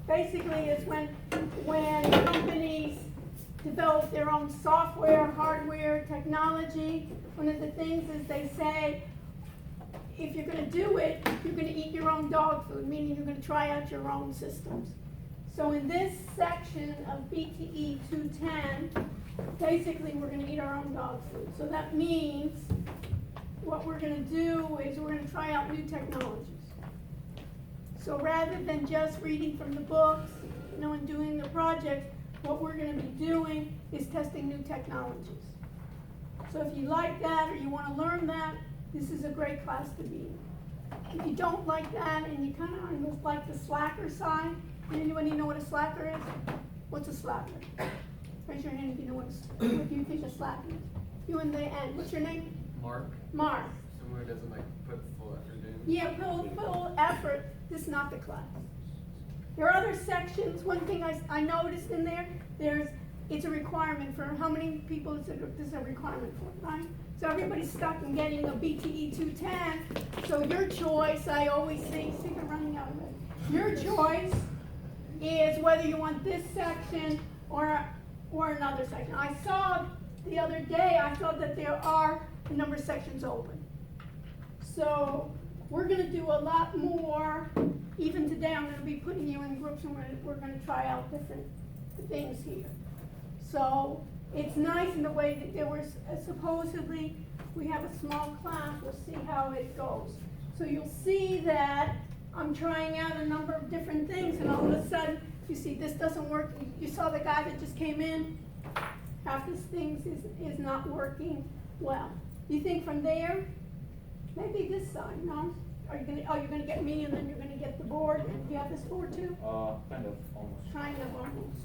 Basically, it's when companies develop their own software, hardware, technology. One of the things is they say, if you're going to do it, you're going to eat your own dog food, meaning you're going to try out your own systems. So in this section of BTE 210, basically we're going to eat our own dog food. So that means what we're going to do is we're going to try out new technologies. So rather than just reading from the books, and doing the project, what we're going to be doing is testing new technologies. So if you like that or you want to learn that, this is a great class to be in. If you don't like that and you kind of like the slacker side, anybody know what a slacker is? What's a slacker? Raise your hand if you know what you think a slacker is. You and the end. What's your name? Mark. Mark. Someone who doesn't like put full effort in. Yeah, full effort. This is not the class. There are other sections. One thing I noticed in there, it's a requirement for how many people this is a requirement for, right? So everybody's stuck in getting a BTE 210. So your choice, I always see they're running out of it. Your choice is whether you want this section or another section. I saw the other day, I saw that there are a number of sections open. So we're going to do a lot more. Even today, I'm going to be putting you in groups, and we're going to try out different things here. So it's nice in the way that there was supposedly, we have a small class. We'll see how it goes. So you'll see that I'm trying out a number of different things, and all of a sudden, you see this doesn't work. You saw the guy that just came in. Half these things is not working well. You think from there, maybe this side, no? You're gonna get me, and then you're gonna get the board. Do you have this board too? Kind of, almost. Kind of almost.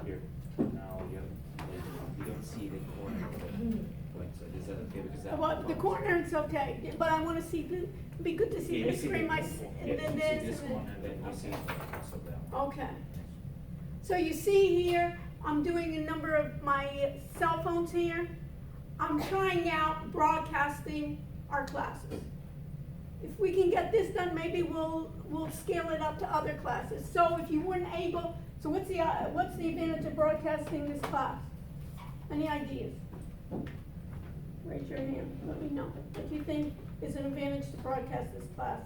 Here, now you don't see the corner of it. Like, so is that okay? Because that. Well, the corner is okay, but I want to see. It'd be good to see Yeah, the screen. and then this one, and then you see also that. Okay. So you see here, I'm doing a number of my cell phones here. I'm trying out broadcasting our classes. If we can get this done, maybe we'll scale it up to other classes. So if you weren't able, so what's the advantage of broadcasting this class? Any ideas? Raise your hand. Let me know. What do you think is an advantage to broadcast this class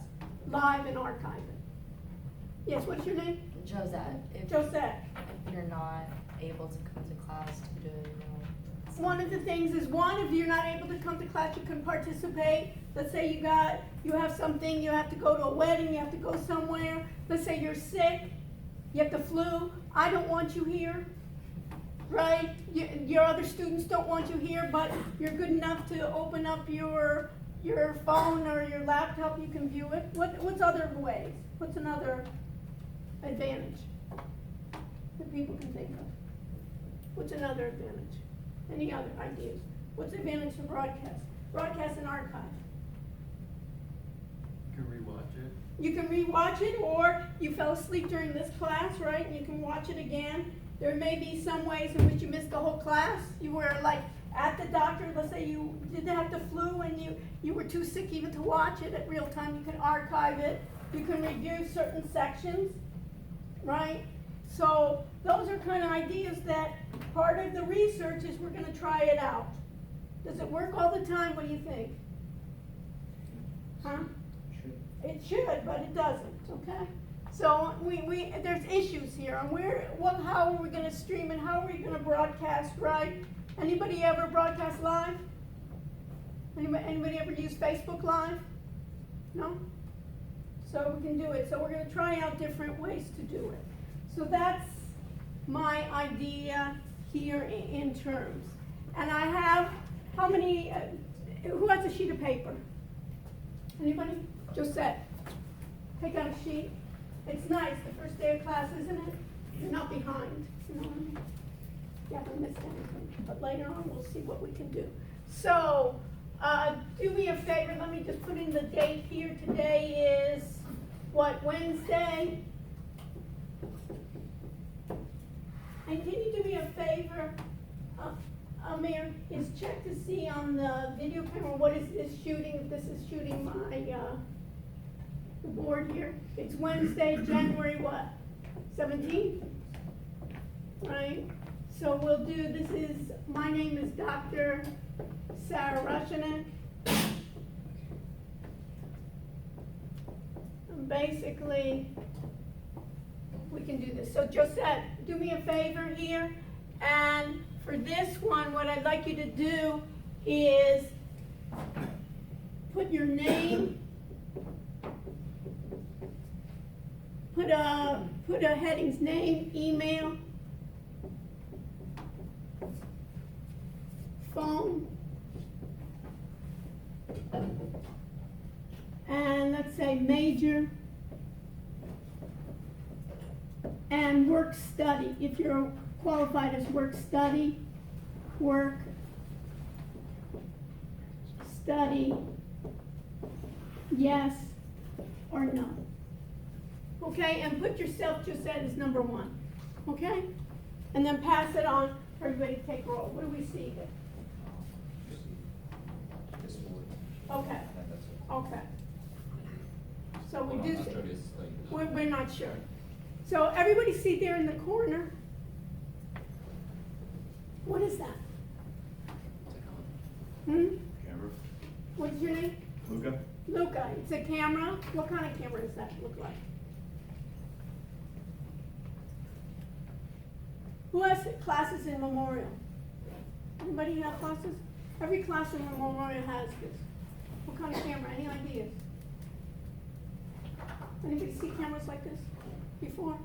live and archive it? Yes. What's your name? Josette. Josette. If you're not able to come to class due to, One of the things is, if you're not able to come to class, you can participate. Let's say you have something, you have to go to a wedding, you have to go somewhere. Let's say you're sick, you have the flu. I don't want you here, right? Your other students don't want you here, but you're good enough to open up your phone or your laptop, you can view it. What's other ways? What's another advantage that people can think of? What's another advantage? Any other ideas? What's the advantage of broadcast? Broadcast and archive. You can rewatch it. You can rewatch it, or you fell asleep during this class, right? And you can watch it again. There may be some ways in which you missed the whole class. You were like at the doctor, let's say you didn't have the flu and you were too sick even to watch it at real time. You can archive it. You can review certain sections, right? So those are kind of ideas that part of the research is we're going to try it out. Does it work all the time? What do you think? Huh? It should, but it doesn't, okay? So there's issues here, and how are we going to stream and how are we going to broadcast, right? Anybody ever broadcast live? Anybody ever use Facebook Live? No? So we can do it. So we're going to try out different ways to do it. So that's my idea here in terms. And I have, how many, who has a sheet of paper? Anybody? Josette, take out a sheet. It's nice, the first day of class, isn't it? You're not behind. You know what I mean? You haven't missed anything. But later on, we'll see what we can do. So, do me a favor. Let me just put in the date here. Today is, what, Wednesday? And can you do me a favor, Amir, is check to see on the video camera what is this shooting, if this is shooting my, the board here. It's Wednesday, January what? 17? Right? So we'll do, my name is Dr. Sarah Rushinek. And basically, we can do this. So Josette, do me a favor here. And for this one, what I'd like you to do is put your name, put a headings, name, email, phone, and let's say major, and work study. If you're qualified as work study, work study, yes or no. Okay, and put yourself, Josette, as number 1. Okay? And then pass it on for everybody to take roll. What do we see here? This board. Okay, And that's it. okay. So we Well, do I'm not see, sure it's like. we're not sure. So everybody see there in the corner. What is that? Hmm? Camera. What's your name? Luca. Luca. It's a camera. What kind of camera does that look like? Who has classes in Memorial? Anybody have classes? Every class in Memorial has this. What kind of camera? Any ideas? Anybody see cameras like this before?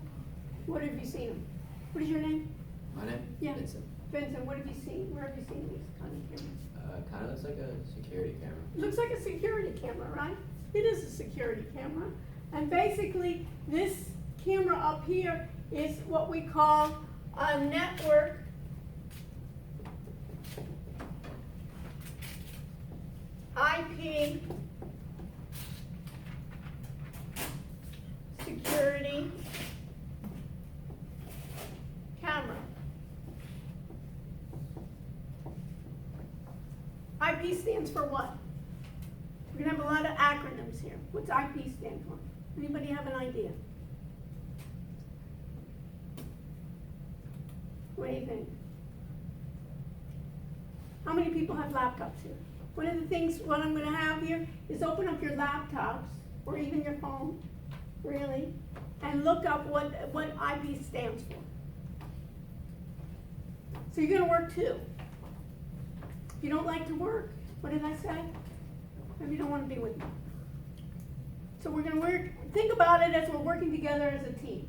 What have you seen them? What is your name? My name? Yeah. Vincent. Vincent, what have you seen? Where have you seen these kind of cameras? Kind of looks like a security camera. Looks like a security camera, right? It is a security camera. And basically, this camera up here is what we call a network IP security camera. IP stands for what? We're gonna have a lot of acronyms here. What's IP stand for? Anybody have an idea? What do you think? How many people have laptops here? One of the things, what I'm gonna have here is open up your laptops, or even your phone, really, and look up what IP stands for. So you're gonna work 2. If you don't like to work, what did I say? Maybe you don't wanna be with me. So we're gonna work, think about it as we're working together as a team.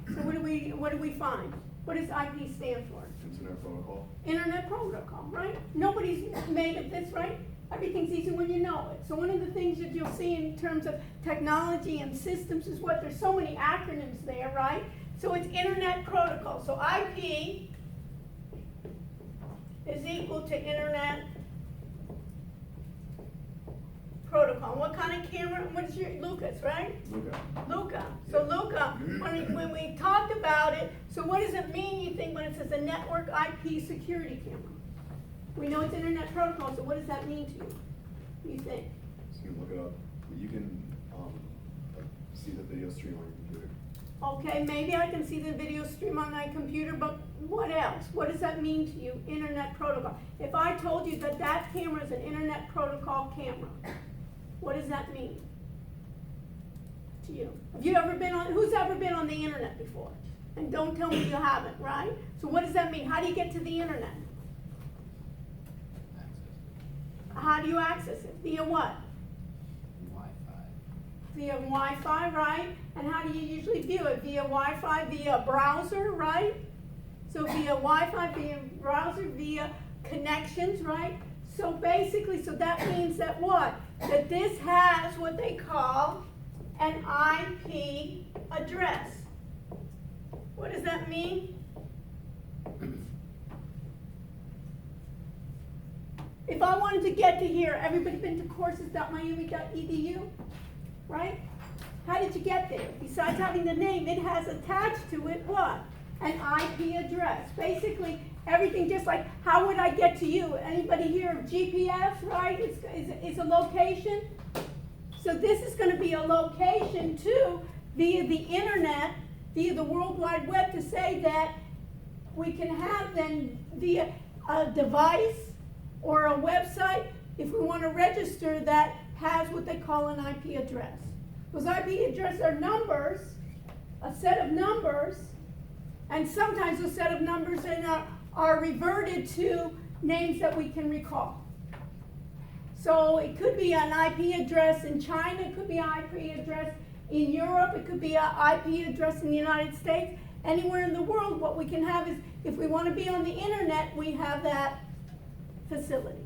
So what do we find? What does IP stand for? Internet protocol. Internet protocol, right? Nobody's made of this, right? Everything's easy when you know it. So one of the things that you'll see in terms of technology and systems is what, there's so many acronyms there, right? So it's internet protocol. So IP is equal to internet protocol. What kind of camera? What is your, Lucas, right? Luca. Luca. So Luca, when we talked about it, so what does it mean, you think, when it says a network IP security camera? We know it's internet protocol, so what does that mean to you? You think? So you can look it up. You can see the video stream on your computer. Okay, maybe I can see the video stream on my computer, but what else? What does that mean to you, internet protocol? If I told you that that camera is an internet protocol camera, what does that mean to you? Have you ever been on, who's ever been on the internet before? And don't tell me you haven't, right? So what does that mean? How do you get to the internet? How do you access it? Via what? Wi-Fi. Via Wi-Fi, right? And how do you usually view it? Via Wi-Fi, via browser, right? So via Wi-Fi, via browser, via connections, right? So basically, so that means that what? That this has what they call an IP address. What does that mean? If I wanted to get to here, everybody been to courses.miami.edu, right? How did you get there? Besides having the name, it has attached to it what? An IP address. Basically, everything just like, how would I get to you? Anybody hear of GPS, right? It's a location. So this is going to be a location too, via the internet, via the World Wide Web to say that we can have then via a device or a website, if we want to register, that has what they call an IP address. Those IP addresses are numbers, a set of numbers, and sometimes a set of numbers are reverted to names that we can recall. So it could be an IP address in China, it could be an IP address in Europe, it could be an IP address in the United States. Anywhere in the world, what we can have is, if we want to be on the internet, we have that facility.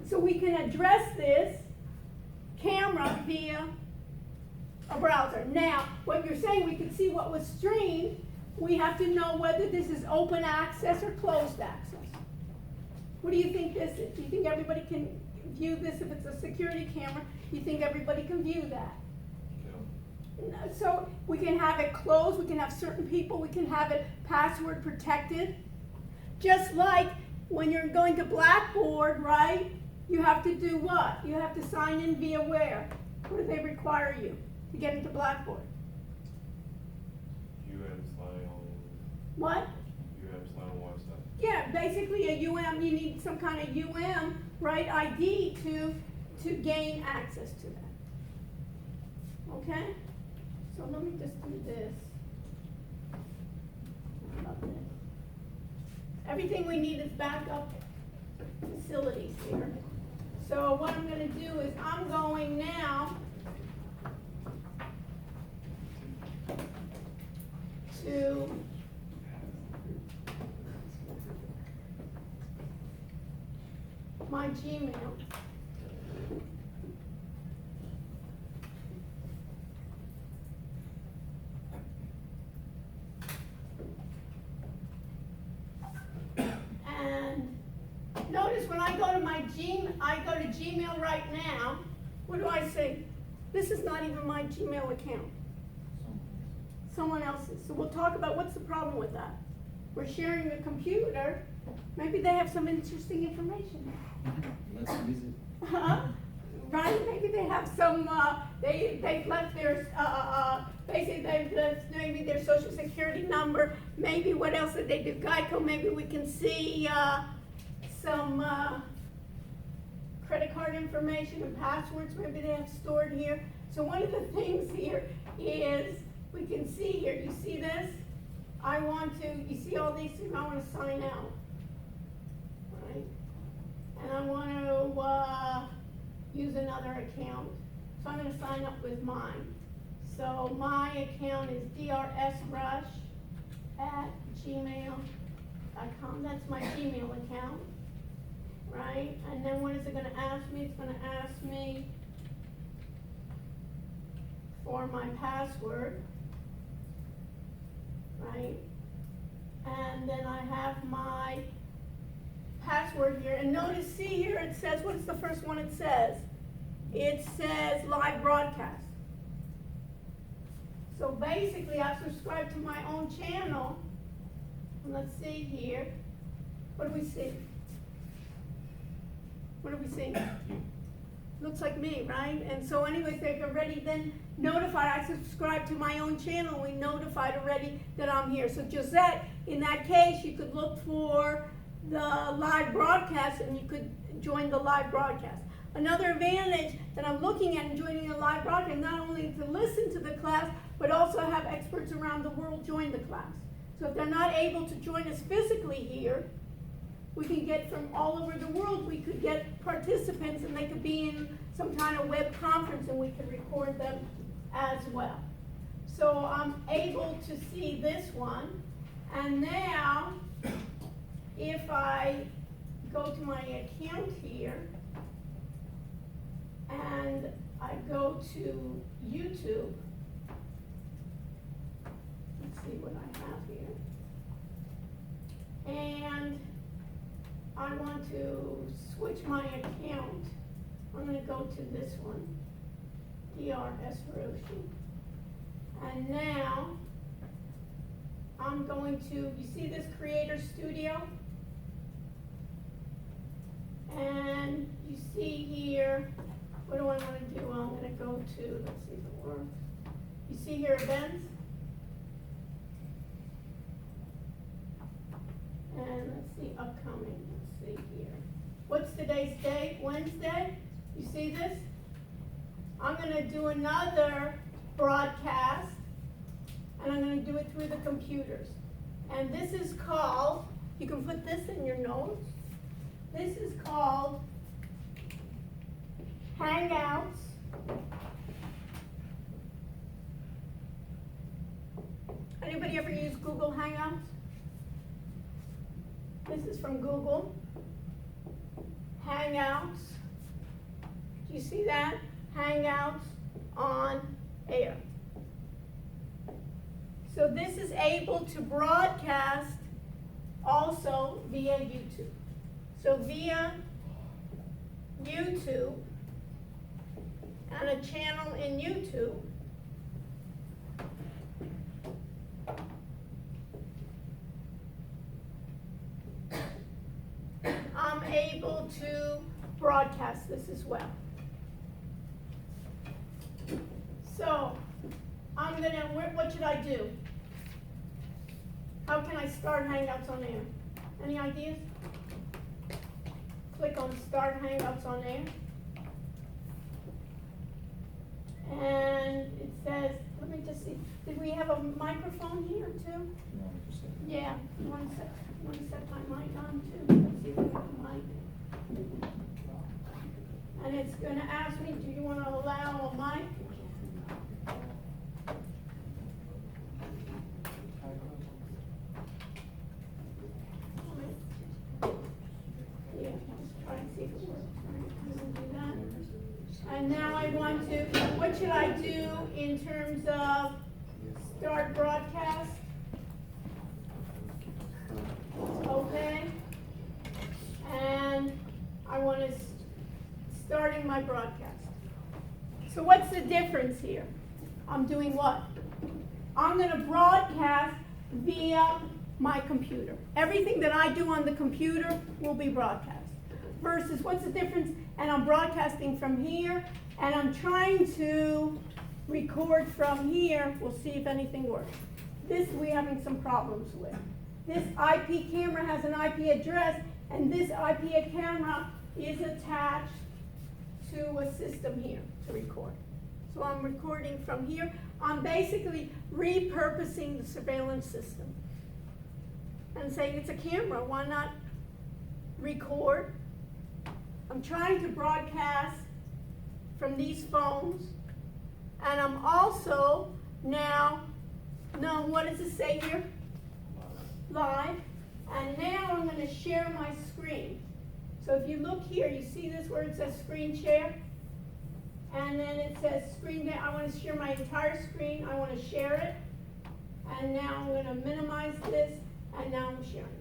So we can address this camera via a browser. Now, when you're saying we can see what was streamed, we have to know whether this is open access or closed access. What do you think this is? Do you think everybody can view this? If it's a security camera, do you think everybody can view that? No. So we can have it closed, we can have certain people, we can have it password protected. Just like when you're going to Blackboard, right? You have to do what? You have to sign in via where? What do they require you to get into Blackboard? What? Yeah, basically a UM, you need some kind of UM, right, ID to gain access to that. Okay? So let me just do this. How about this? Everything we need is backup facilities here. So what I'm going to do is I'm going now to my Gmail. And notice when I go to Gmail right now, what do I say? This is not even my Gmail account. Someone else's. So we'll talk about what's the problem with that. We're sharing a computer. Maybe they have some interesting information. Let's use it. Right? Maybe they have some, they've left their, basically they've left maybe their social security number, maybe what else did they do? Geico, maybe we can see some credit card information and passwords maybe they have stored here. So one of the things here is, we can see here, you see this? I want to, you see all these things, I want to sign out. Right? And I want to use another account. So I'm going to sign up with mine. So my account is drsrush@gmail.com. That's my Gmail account. Right? And then what is it going to ask me? It's going to ask me for my password. Right? And then I have my password here. And notice, see here, it says, what's the first one it says? It says live broadcast. So basically, I've subscribed to my own channel. And let's see here. What do we see? What do we see? Looks like me, right? And so anyways, they've already then notified, I subscribed to my own channel, we notified already that I'm here. So Josette, in that case, you could look for the live broadcast and you could join the live broadcast. Another advantage that I'm looking at in joining a live broadcast, not only to listen to the class, but also have experts around the world join the class. So if they're not able to join us physically here, we can get from all over the world, we could get participants and they could be in some kind of web conference and we could record them as well. So I'm able to see this one. And now, if I go to my account here and I go to YouTube, let's see what I have here. And I want to switch my account. I'm going to go to this one, DRS Hiroshi. And now I'm going to, you see this Creator Studio? And you see here, what do I want to do? I'm going to go to, let's see if it works. You see here events? see, upcoming, let's see here. What's today's date? Wednesday? You see this? I'm gonna do another broadcast, and I'm gonna do it through the computers. And this is called, you can put this in your notes, this is called Hangouts. Anybody ever use Google Hangouts? This is from Google. Hangouts. Do you see that? Hangouts on air. So this is able to broadcast also via YouTube. So via YouTube and a channel in YouTube, I'm able to broadcast this as well. So, I'm gonna, what should I do? How can I start Hangouts on Air? Any ideas? Click on Start Hangouts on Air. And it says, let me just see, did we have a microphone here too? Yeah, one sec my mic on too. Let's see if we have a mic. And it's gonna ask me, do you wanna allow a mic? Yeah, let's try and see if it works. Right, I'm gonna do that. And now I want to, what should I do in terms of start broadcast? Okay. And I want to starting my broadcast. So what's the difference here? I'm doing what? I'm going to broadcast via my computer. Everything that I do on the computer will be broadcast. Versus what's the difference? And I'm broadcasting from here, and I'm trying to record from here. We'll see if anything works. This we're having some problems with. This IP camera has an IP address, and this IP camera is attached to a system here to record. So I'm recording from here. I'm basically repurposing the surveillance system and saying it's a camera, why not record? I'm trying to broadcast from these phones, and I'm also now, what does it say here? Live. And now I'm going to share my screen. So if you look here, you see this where it says screen share? And then it says screen there. I want to share my entire screen. I want to share it. And now I'm going to minimize this, and now I'm sharing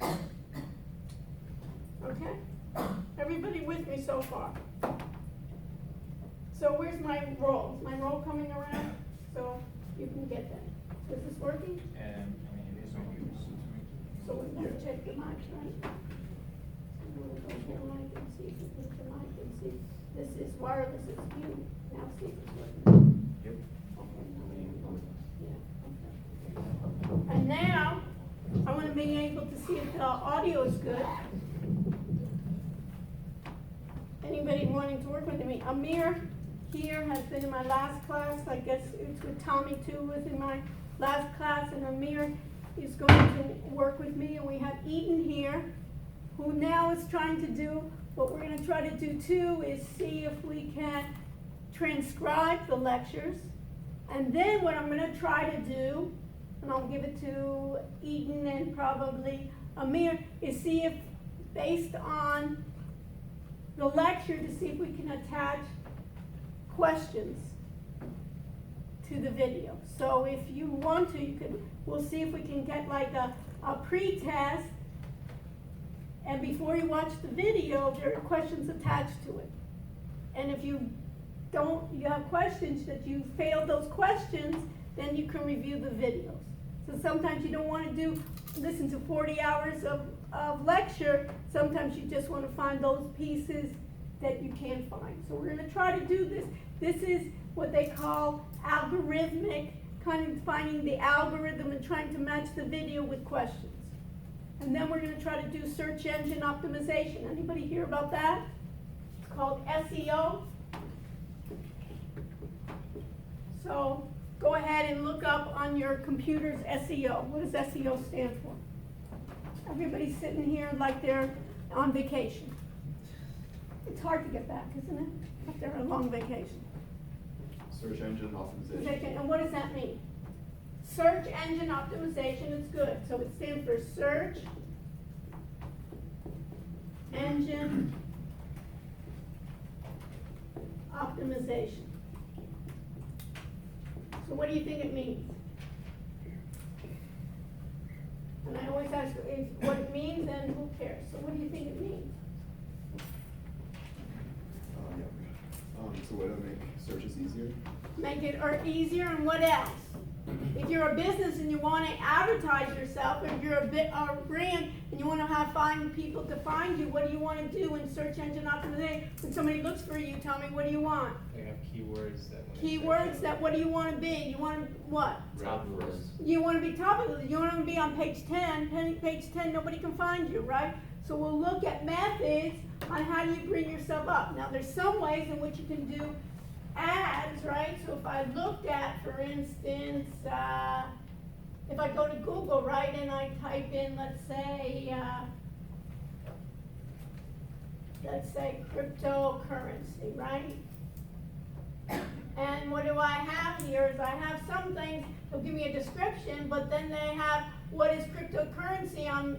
it. Okay? Everybody with me so far? So where's my roll? Is my roll coming around? So you can get that. Is this working? I mean, it is on you. So we're going to check the mic, right? We'll go here, mic, and see if it hits the mic, and see. This is wireless, it's you. Now see if it's working. Yep. Okay. Yeah, okay. And now, I want to be able to see if the audio is good. Anybody wanting to work with me? Amir here has been in my last class. I guess it's with Tommy too, was in my last class, and Amir is going to work with me. And we have Eden here, who now is trying to do, what we're going to try to do too is see if we can transcribe the lectures. And then what I'm going to try to do, and I'll give it to Eden and probably Amir, is see if, based on the lecture, to see if we can attach questions to the video. So if you want to, we'll see if we can get like a pre-test, and before you watch the video, there are questions attached to it. And if you have questions that you failed those questions, then you can review the videos. So sometimes you don't want to listen to 40 hours of lecture. Sometimes you just want to find those pieces that you can't find. So we're going to try to do this. This is what they call algorithmic kind of finding the algorithm and trying to match the video with questions. And then we're gonna try to do search engine optimization. Anybody hear about that? It's called SEO. So go ahead and look up on your computer's SEO. What does SEO stand for? Everybody's sitting here like they're on vacation. It's hard to get back, isn't it? After a long vacation. Search engine optimization. And what does that mean? Search engine optimization is good. So it stands for search engine optimization. So what do you think it means? And I always ask what it means and who cares. So what do you think it means? So what to make searches easier? Make it easier, and what else? If you're a business and you want to advertise yourself, if you're a brand and you want to find people to find you, what do you want to do in search engine optimization? When somebody looks for you, tell me, what do you want? They have keywords that. Keywords that, what do you want to be? You want to, what? Top list. You want to be top of the list. You want to be on page 10. Page 10, nobody can find you, right? So we'll look at methods on how do you bring yourself up. Now, there's some ways in which you can do ads, right? So if I looked at, for instance, if I go to Google, right, and I type in, let's say cryptocurrency, right? And what do I have here is I have some things, they'll give me a description, but then they have what is cryptocurrency I'm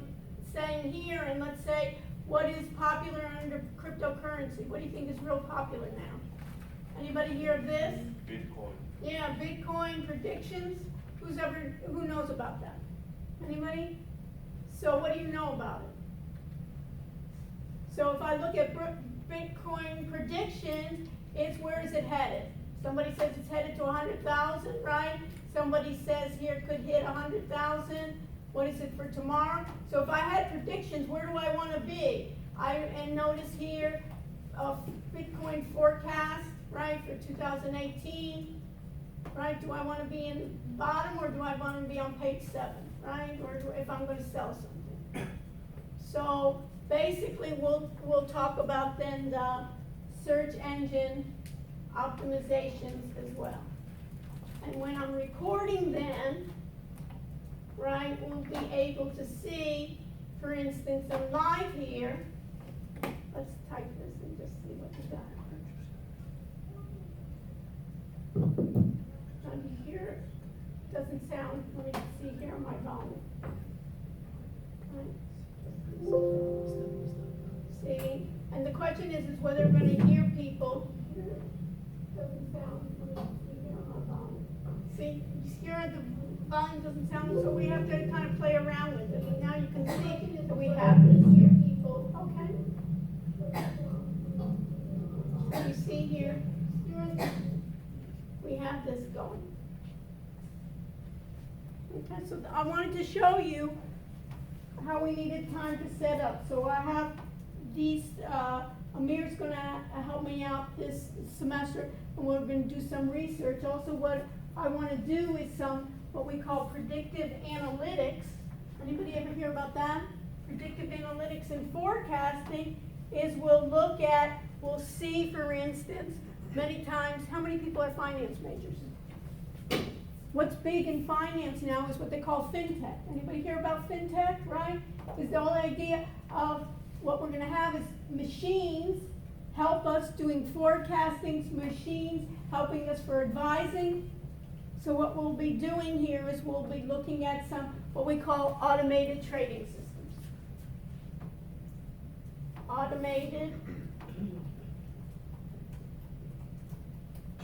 saying here, and let's say what is popular under cryptocurrency. What do you think is real popular now? Anybody hear of this? Bitcoin. Yeah, Bitcoin predictions. Who knows about that? Anybody? So what do you know about it? So if I look at Bitcoin predictions, it's where is it headed? Somebody says it's headed to 100,000, right? Somebody says here it could hit 100,000. What is it for tomorrow? So if I had predictions, where do I want to be? And notice here a Bitcoin forecast, right, for 2018, right? Do I want to be in the bottom, or do I want to be on page 7, right? Or if I'm going to sell something. So basically we'll talk about then the search engine optimizations as well. And when I'm recording then, right, we'll be able to see, for instance, I'm live here. Let's type this and just see what we got. Can you hear it? Doesn't sound, let me see here on my volume. Right. See, and the question is whether we're going to hear people. Doesn't sound, let me see here on my volume. See, you hear the volume doesn't sound, so we have to kind of play around with it. And now you can see that we have this here, people. Okay. So you see here, we have this going. Okay, so I wanted to show you how we needed time to set up. So I have these, Amir's gonna help me out this semester, and we're gonna do some research. Also, what I wanna do is some, what we call predictive analytics. Anybody ever hear about that? Predictive analytics and forecasting is we'll see, for instance, many times, how many people are finance majors? What's big in finance now is what they call fintech. Anybody hear about fintech, right? Is the whole idea of what we're gonna have is machines help us doing forecasting, machines helping us for advising. So what we'll be doing here is we'll be looking at some, what we call automated trading systems. Automated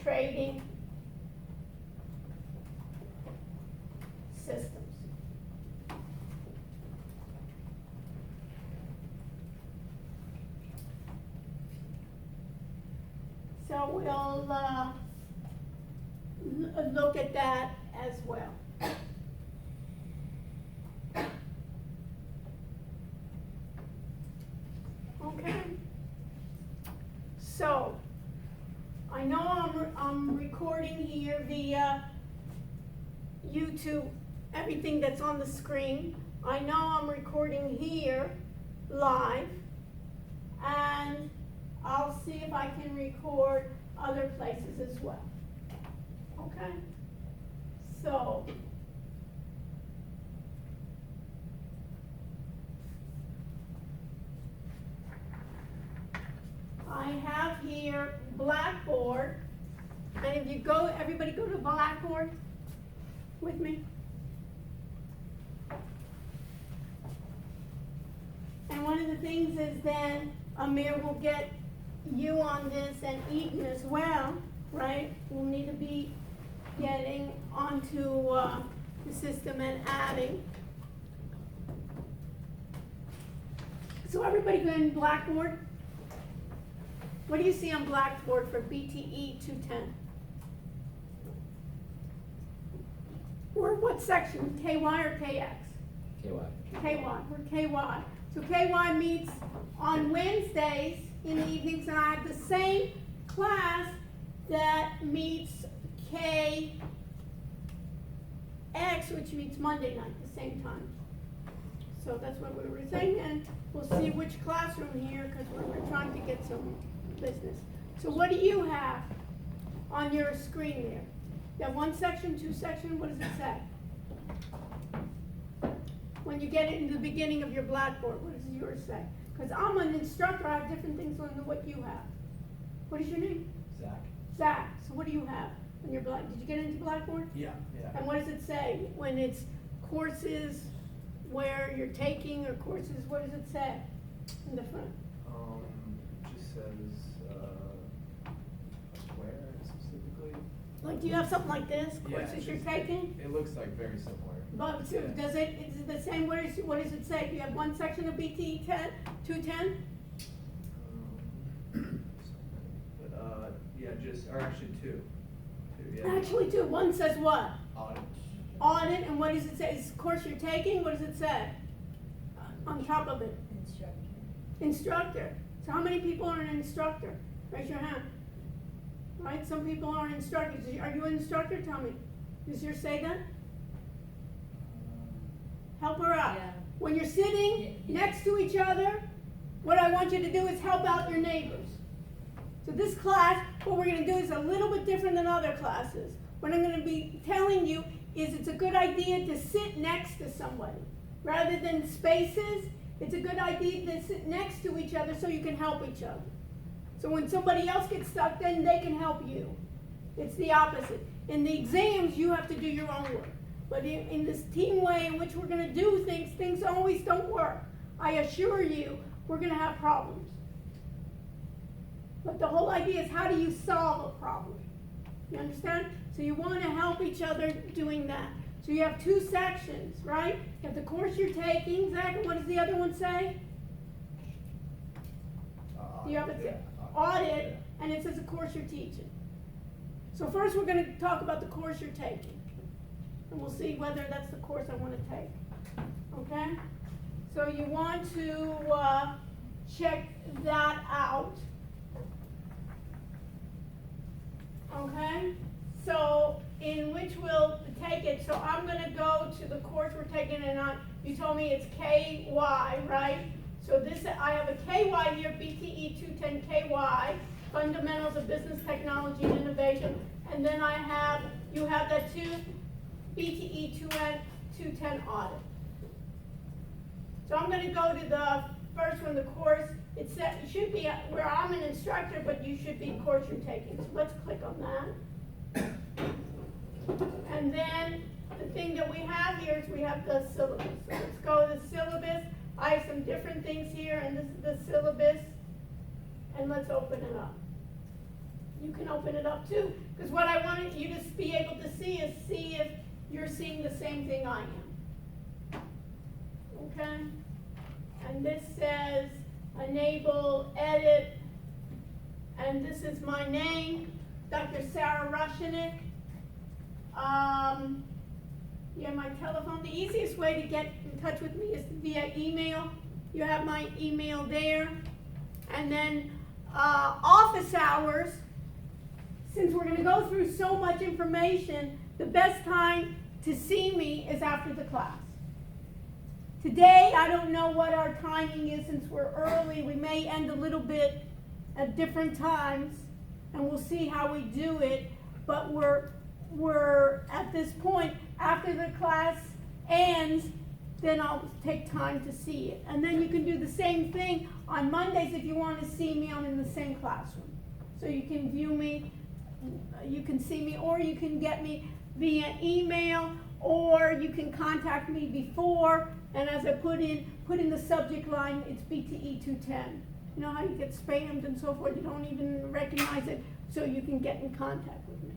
trading systems. So we'll look at that as well. Okay. So I know I'm recording here via YouTube, everything that's on the screen. I know I'm recording here live, and I'll see if I can record other places as well. Okay? So, I have here Blackboard, and if you go, everybody go to Blackboard with me. And one of the things is then Amir will get you on this and Eden as well, right? We'll need to be getting onto the system and adding. So everybody go in Blackboard. What do you see on Blackboard for BTE 210? Or what section, KY or KX? KY. KY, we're KY. So KY meets on Wednesdays in the evenings, and I have the same class that meets KX, which meets Monday night, the same time. So that's what we were saying, and we'll see which classroom here, because we're trying to get some business. So what do you have on your screen there? You have one section, two section, what does it say? When you get it in the beginning of your Blackboard, what does yours say? Because I'm an instructor, I have different things on what you have. What is your name? Zach. Zach. So what do you have on your Black? Did you get into Blackboard? Yeah. And what does it say? When it's courses where you're taking or courses, what does it say in the front? It just says, where specifically? Like, do you have something like this, Yeah, courses you're it's- taking? It looks like very similar. But so Yeah. does it, is it the same, what does it say? Do you have one section of BT 210? Yeah, or actually two. Yeah. Actually, two. One says what? Audit. Audit, and what does it say? Is the course you're taking, what does it say? On top of it? Instructor. So how many people are an instructor? Raise your hand. Right, some people are instructors. Are you an instructor? Tell me. Does yours say that? Help her out. Yeah. When you're sitting Yeah. next to each other, what I want you to do is help out your neighbors. So this class, what we're going to do is a little bit different than other classes. What I'm going to be telling you is it's a good idea to sit next to somebody. Rather than spaces, it's a good idea to sit next to each other so you can help each other. So when somebody else gets stuck, then they can help you. It's the opposite. In the exams, you have to do your own work. But in this team way in which we're going to do things, things always don't work. I assure you, we're going to have problems. But the whole idea is, how do you solve a problem? You understand? So you want to help each other doing that. So you have two sections, right? You have the course you're taking, Zach, and what does the other one say? You have it, audit, and it says the course you're teaching. So first we're going to talk about the course you're taking. And we'll see whether that's the course I want to take. Okay? So you want to check that out. Okay? So in which we'll take it, so I'm going to go to the course we're taking, and you told me it's KY, right? So this, I have a KY here, BTE 210 KY, Fundamentals of Business Technology and Innovation. And then you have that too, BTE 210 Audit. So I'm going to go to the first one, the course. It should be where I'm an instructor, but you should be course you're taking. So let's click on that. And then the thing that we have here is we have the syllabus. So let's go to the syllabus. I have some different things here, and this is the syllabus. And let's open it up. You can open it up too, because what I wanted you to be able to see is if you're seeing the same thing I am. Okay? And this says enable, edit, and this is my name, Dr. Sarah Rushinik. Yeah, my telephone. The easiest way to get in touch with me is via email. You have my email there. And then office hours, since we're going to go through so much information, the best time to see me is after the class. Today, I don't know what our timing is since we're early. We may end a little bit at different times, and we'll see how we do it. But we're at this point, after the class ends, then I'll take time to see it. And then you can do the same thing on Mondays if you want to see me. I'm in the same classroom. So you can view me, you can see me, or you can get me via email, or you can contact me before, and as I put in the subject line, it's BTE 210. You know how you get spammed and so forth, you don't even recognize it, so you can get in contact with me.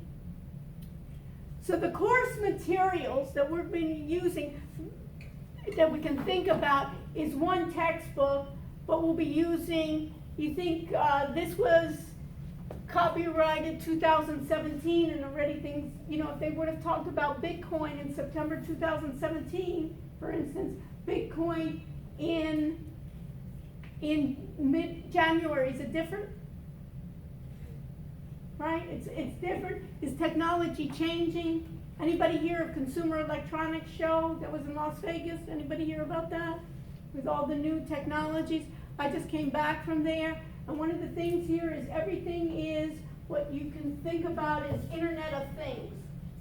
So the course materials that we've been using, that we can think about, is one textbook, but we'll be using, you think this was copyrighted 2017, and already things, you know, if they would have talked about Bitcoin in September 2017, for instance, Bitcoin in mid-January, is it different? Right? It's different. Is technology changing? Anybody hear of Consumer Electronics Show that was in Las Vegas? Anybody hear about that? With all the new technologies. I just came back from there, and one of the things here is everything is what you can think about as Internet of Things.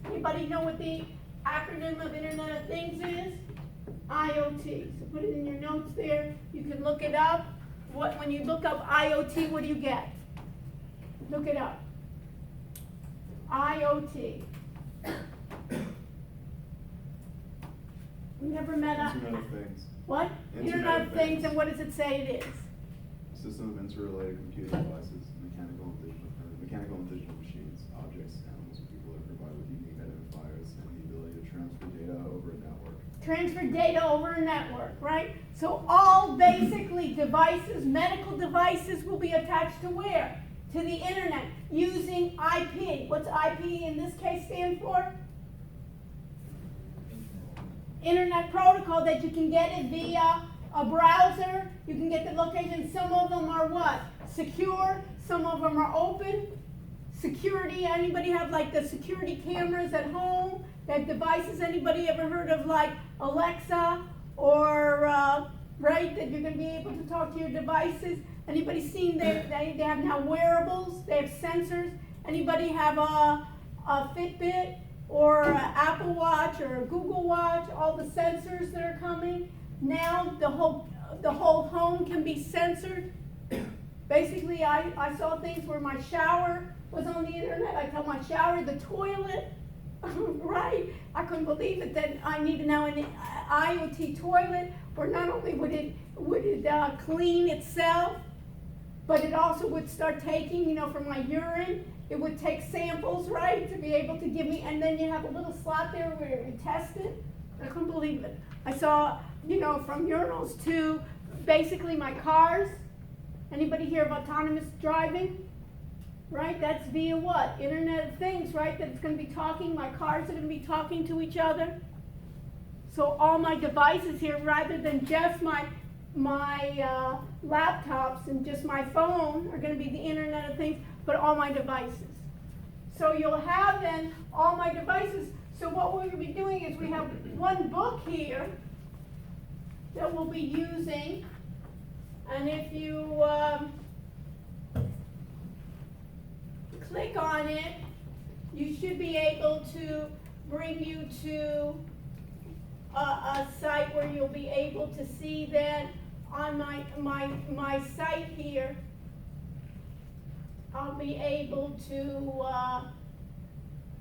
Anybody know what the acronym of Internet of Things is? IoT. So put it in your notes there. You can look it up. When you look up IoT, what do you get? Look it up. IoT. You never met a... Internet of Things. What? Internet of Things, and what does it say it is? System of interrelated computing devices, mechanical and digital machines, objects, animals, and people that provide with unique identifiers and the ability to transfer data over a network. Transfer data over a network, right? So all basically devices, medical devices, will be attached to where? To the internet, using IP. What's IP in this case stand for? Internet protocol, that you can get it via a browser. You can get the location. Some of them are what? Secure. Some of them are open. Security, anybody have like the security cameras at home? That devices, anybody ever heard of like Alexa or, right, that you're going to be able to talk to your devices? Anybody seen they have now wearables, they have sensors? Anybody have a Fitbit or an Apple Watch or a Google Watch? All the sensors that are coming. Now the whole home can be censored. Basically, I saw things where my shower was on the internet. I tell my shower, the toilet, right? I couldn't believe it that I need now an IoT toilet, where not only would it clean itself, but it also would start taking, from my urine, it would take samples, right, to be able to give me, and then you have a little slot there where you test it. I couldn't believe it. I saw, from urinals to basically my cars. Anybody hear of autonomous driving? Right, that's via what? Internet of Things, right? That it's going to be talking, my cars are going to be talking to each other. So all my devices here, rather than just my laptops and just my phone, are going to be the Internet of Things, but all my devices. So you'll have then all my devices. So what we're going to be doing is we have one book here that we'll be using, and if you click on it, you should be able to bring you to a site where you'll be able to see that on my site here. I'll be able to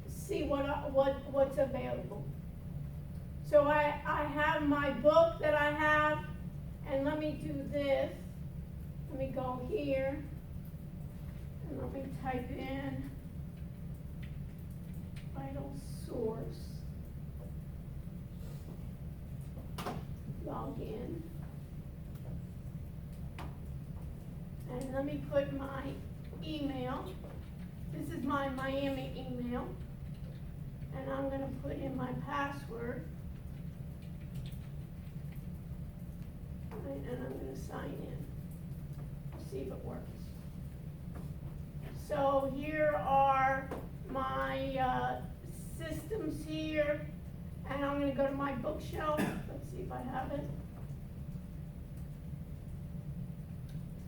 see what's available. So I have my book that I have, and let me do this. Let me go here. And let me type in vital source, log in, and let me put my email. This is my Miami email, and I'm going to put in my password, and I'm going to sign in. See if it works. So here are my systems here, go to my bookshelf, let's see if I have it.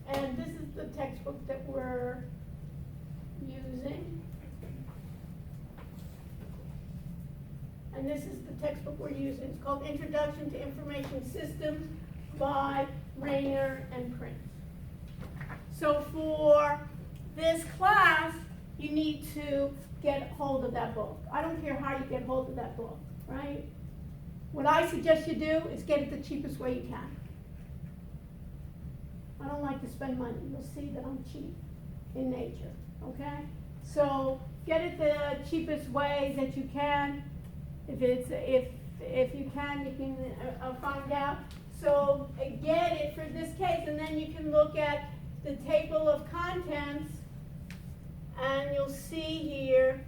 And this is the textbook that we're using. And this is the textbook we're using. It's called Introduction to Information Systems by Rayner and Prince. So for this class, you need to get hold of that book. I don't care how you get hold of that book, right? What I suggest you do is get it the cheapest way you can. I don't like to spend money. You'll see that I'm cheap in nature, okay? So get it the cheapest way that you can. If you can, you can find out. So get it for this case, and then you can look at the table of contents, and you'll see here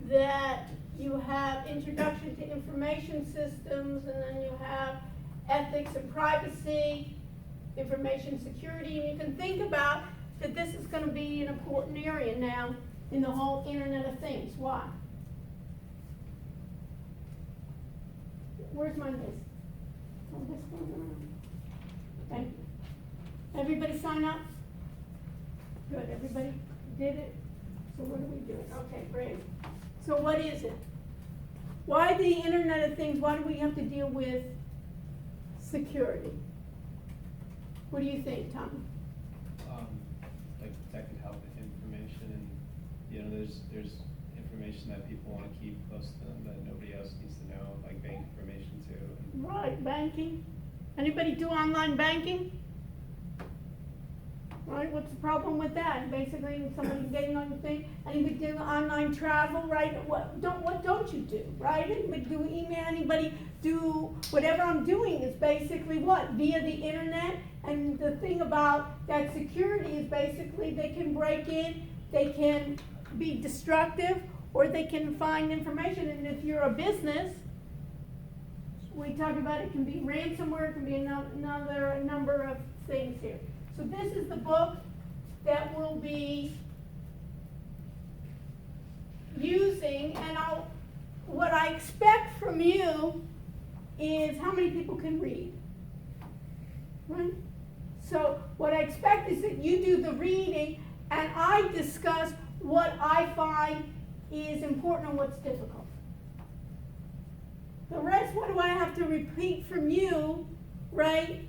that you have Introduction to Information Systems, and then you have Ethics and Privacy, Information Security, and you can think about that this is going to be an important area now in the whole Internet of Things. Why? Where's my list? Oh, this one. Thank you. Everybody sign up? Good, everybody did it? So what are we doing? Okay, great. So what is it? Why the Internet of Things? Why do we have to deal with security? What do you think, Tom? Like that could help with information, and you know, there's information that people want to keep close to them that nobody else needs to know, like bank information too. Right, banking. Anybody do online banking? Right, what's the problem with that? Basically, somebody getting on your thing. Anybody do online travel, right? What don't you do, right? Anybody do email? Anybody do whatever I'm doing is basically what? Via the internet. And the thing about that security is basically they can break in, they can be destructive, or they can find information. And if you're a business, we talk about it can be ransomware, it can be another number of things here. So this is the book that we'll be using, and what I expect from you is how many people can read, right? So what I expect is that you do the reading, and I discuss what I find is important and what's difficult. The rest, what do I have to repeat from you, right?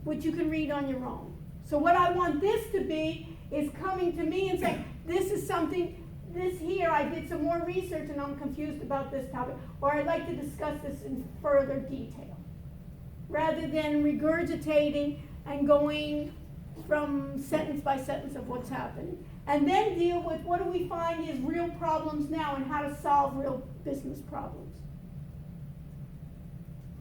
Which you can read on your own. So what I want this to be is coming to me and saying, this is something, this here, I did some more research and I'm confused about this topic, or I'd like to discuss this in further detail. Rather than regurgitating and going from sentence by sentence of what's happening. And then deal with what do we find is real problems now and how to solve real business problems.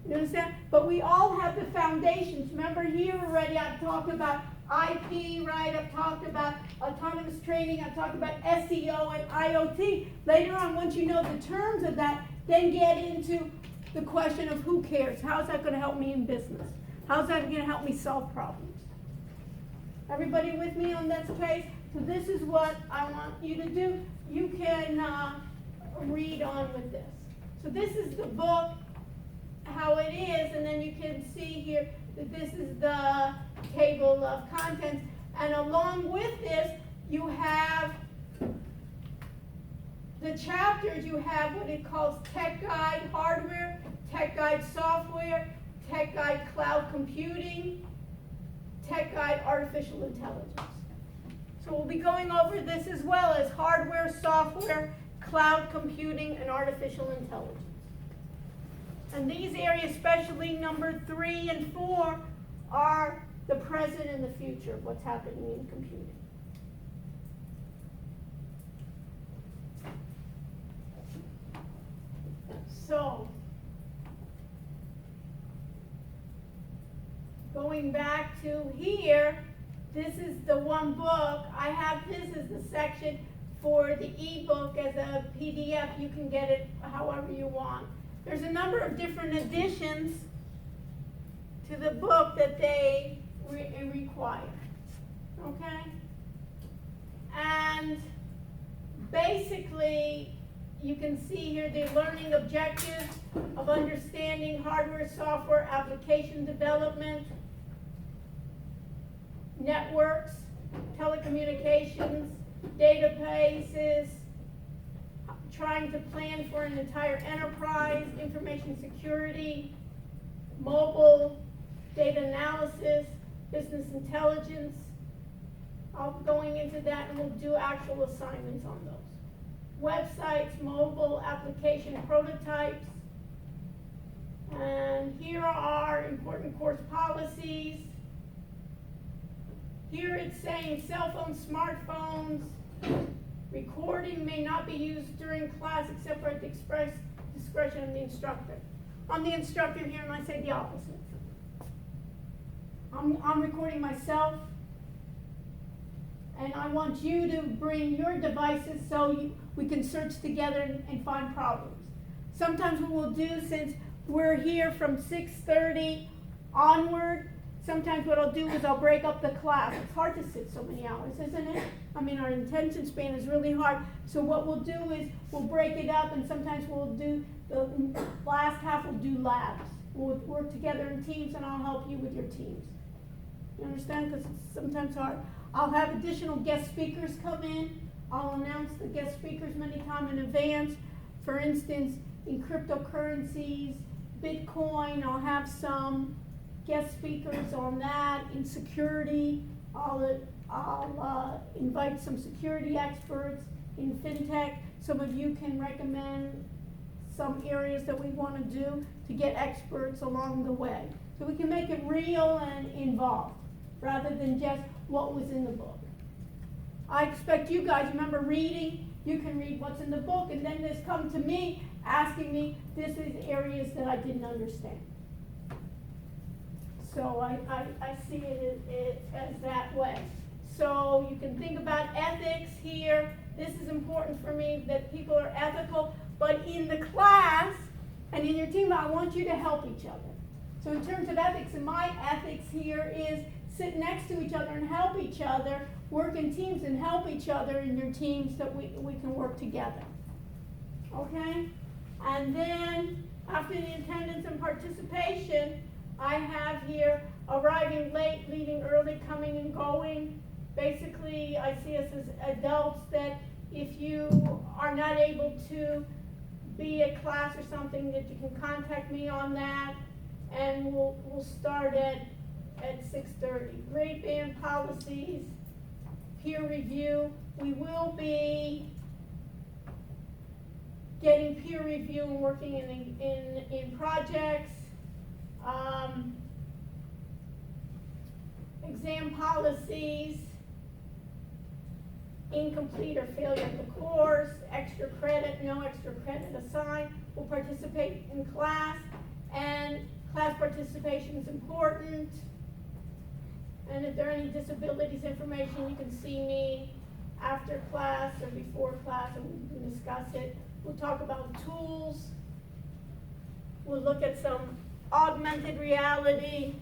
You understand? But we all have the foundations. Remember here already I've talked about IP, right? I've talked about autonomous trading. I've talked about SEO and IoT. Later on, once you know the terms of that, then get into the question of who cares? How is that going to help me in business? How is that going to help me solve problems? Everybody with me on this case? So this is what I want you to do. You can read on with this. So this is the book, how it is, and then you can see here that this is the table of contents, and along with this you have the chapters. You have what it calls Tech Guide Hardware, Tech Guide Software, Tech Guide Cloud Computing, Tech Guide Artificial Intelligence. So we'll be going over this as well as hardware, software, cloud computing, and artificial intelligence. And these areas, especially number 3 and 4, are the present and the future of what's happening in computing. So, going back to here, this is the one book. I have this as the section for the ebook as a PDF. You can get it however you want. There's a number of different additions to the book that they require, okay? And basically, you can see here the learning objectives of understanding hardware, software, application development, networks, telecommunications, databases, trying to plan for an entire enterprise, information security, mobile, data analysis, business intelligence. I'll be going into that and we'll do actual assignments on those. Websites, mobile application prototypes. And here are important course policies. Here it's saying cell phones, smartphones, recording may not be used during class except for at the express discretion of the instructor. I'm the instructor here and I say the opposite. I'm recording myself and I want you to bring your devices so we can search together and find problems. Sometimes what we'll do, since we're here from 6:30 onward, sometimes what I'll do is I'll break up the class. It's hard to sit so many hours, isn't it? I mean, our attention span is really hard. So what we'll do is we'll break it up and sometimes we'll do the last half, we'll do labs. We'll work together in teams and I'll help you with your teams. You understand? Because it's sometimes hard. I'll have additional guest speakers come in. I'll announce the guest speakers many times in advance. For instance, in cryptocurrencies, Bitcoin, I'll have some guest speakers on that. In security, I'll invite some security experts. In fintech, some of you can recommend some areas that we want to do to get experts along the way. So we can make it real and involved, rather than just what was in the book. I expect you guys, remember reading, you can read what's in the book and then just come to me asking me, this is areas that I didn't understand. So I see it as that way. So you can think about ethics here. This is important for me, that people are ethical, but in the class and in your team, I want you to help each other. So in terms of ethics, and my ethics here is sit next to each other and help each other, work in teams and help each other in your teams so we can work together. Okay? And then after the attendance and participation, I have here arriving late, leaving early, coming and going. Basically, I see us as adults that if you are not able to be at class or something, that you can contact me on that, and we'll start at 6:30. Grade band policies, peer review. We will be getting peer review and working in projects. Exam policies, incomplete or failure of the course, extra credit, no extra credit assigned. We'll participate in class, and class participation is important. And if there are any disabilities information, you can see me after class or before class and we can discuss it. We'll talk about tools. We'll look at some augmented reality,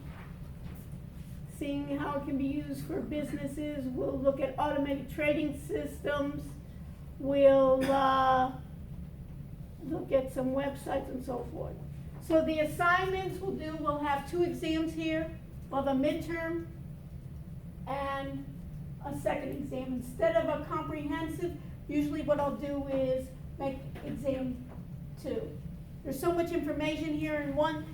seeing how it can be used for businesses. We'll look at automated trading systems. We'll look at some websites and so forth. So the assignments we'll have 2 exams here. We'll have a midterm and a second exam. Instead of a comprehensive, usually what I'll do is make exam 2. There's so much information here, and one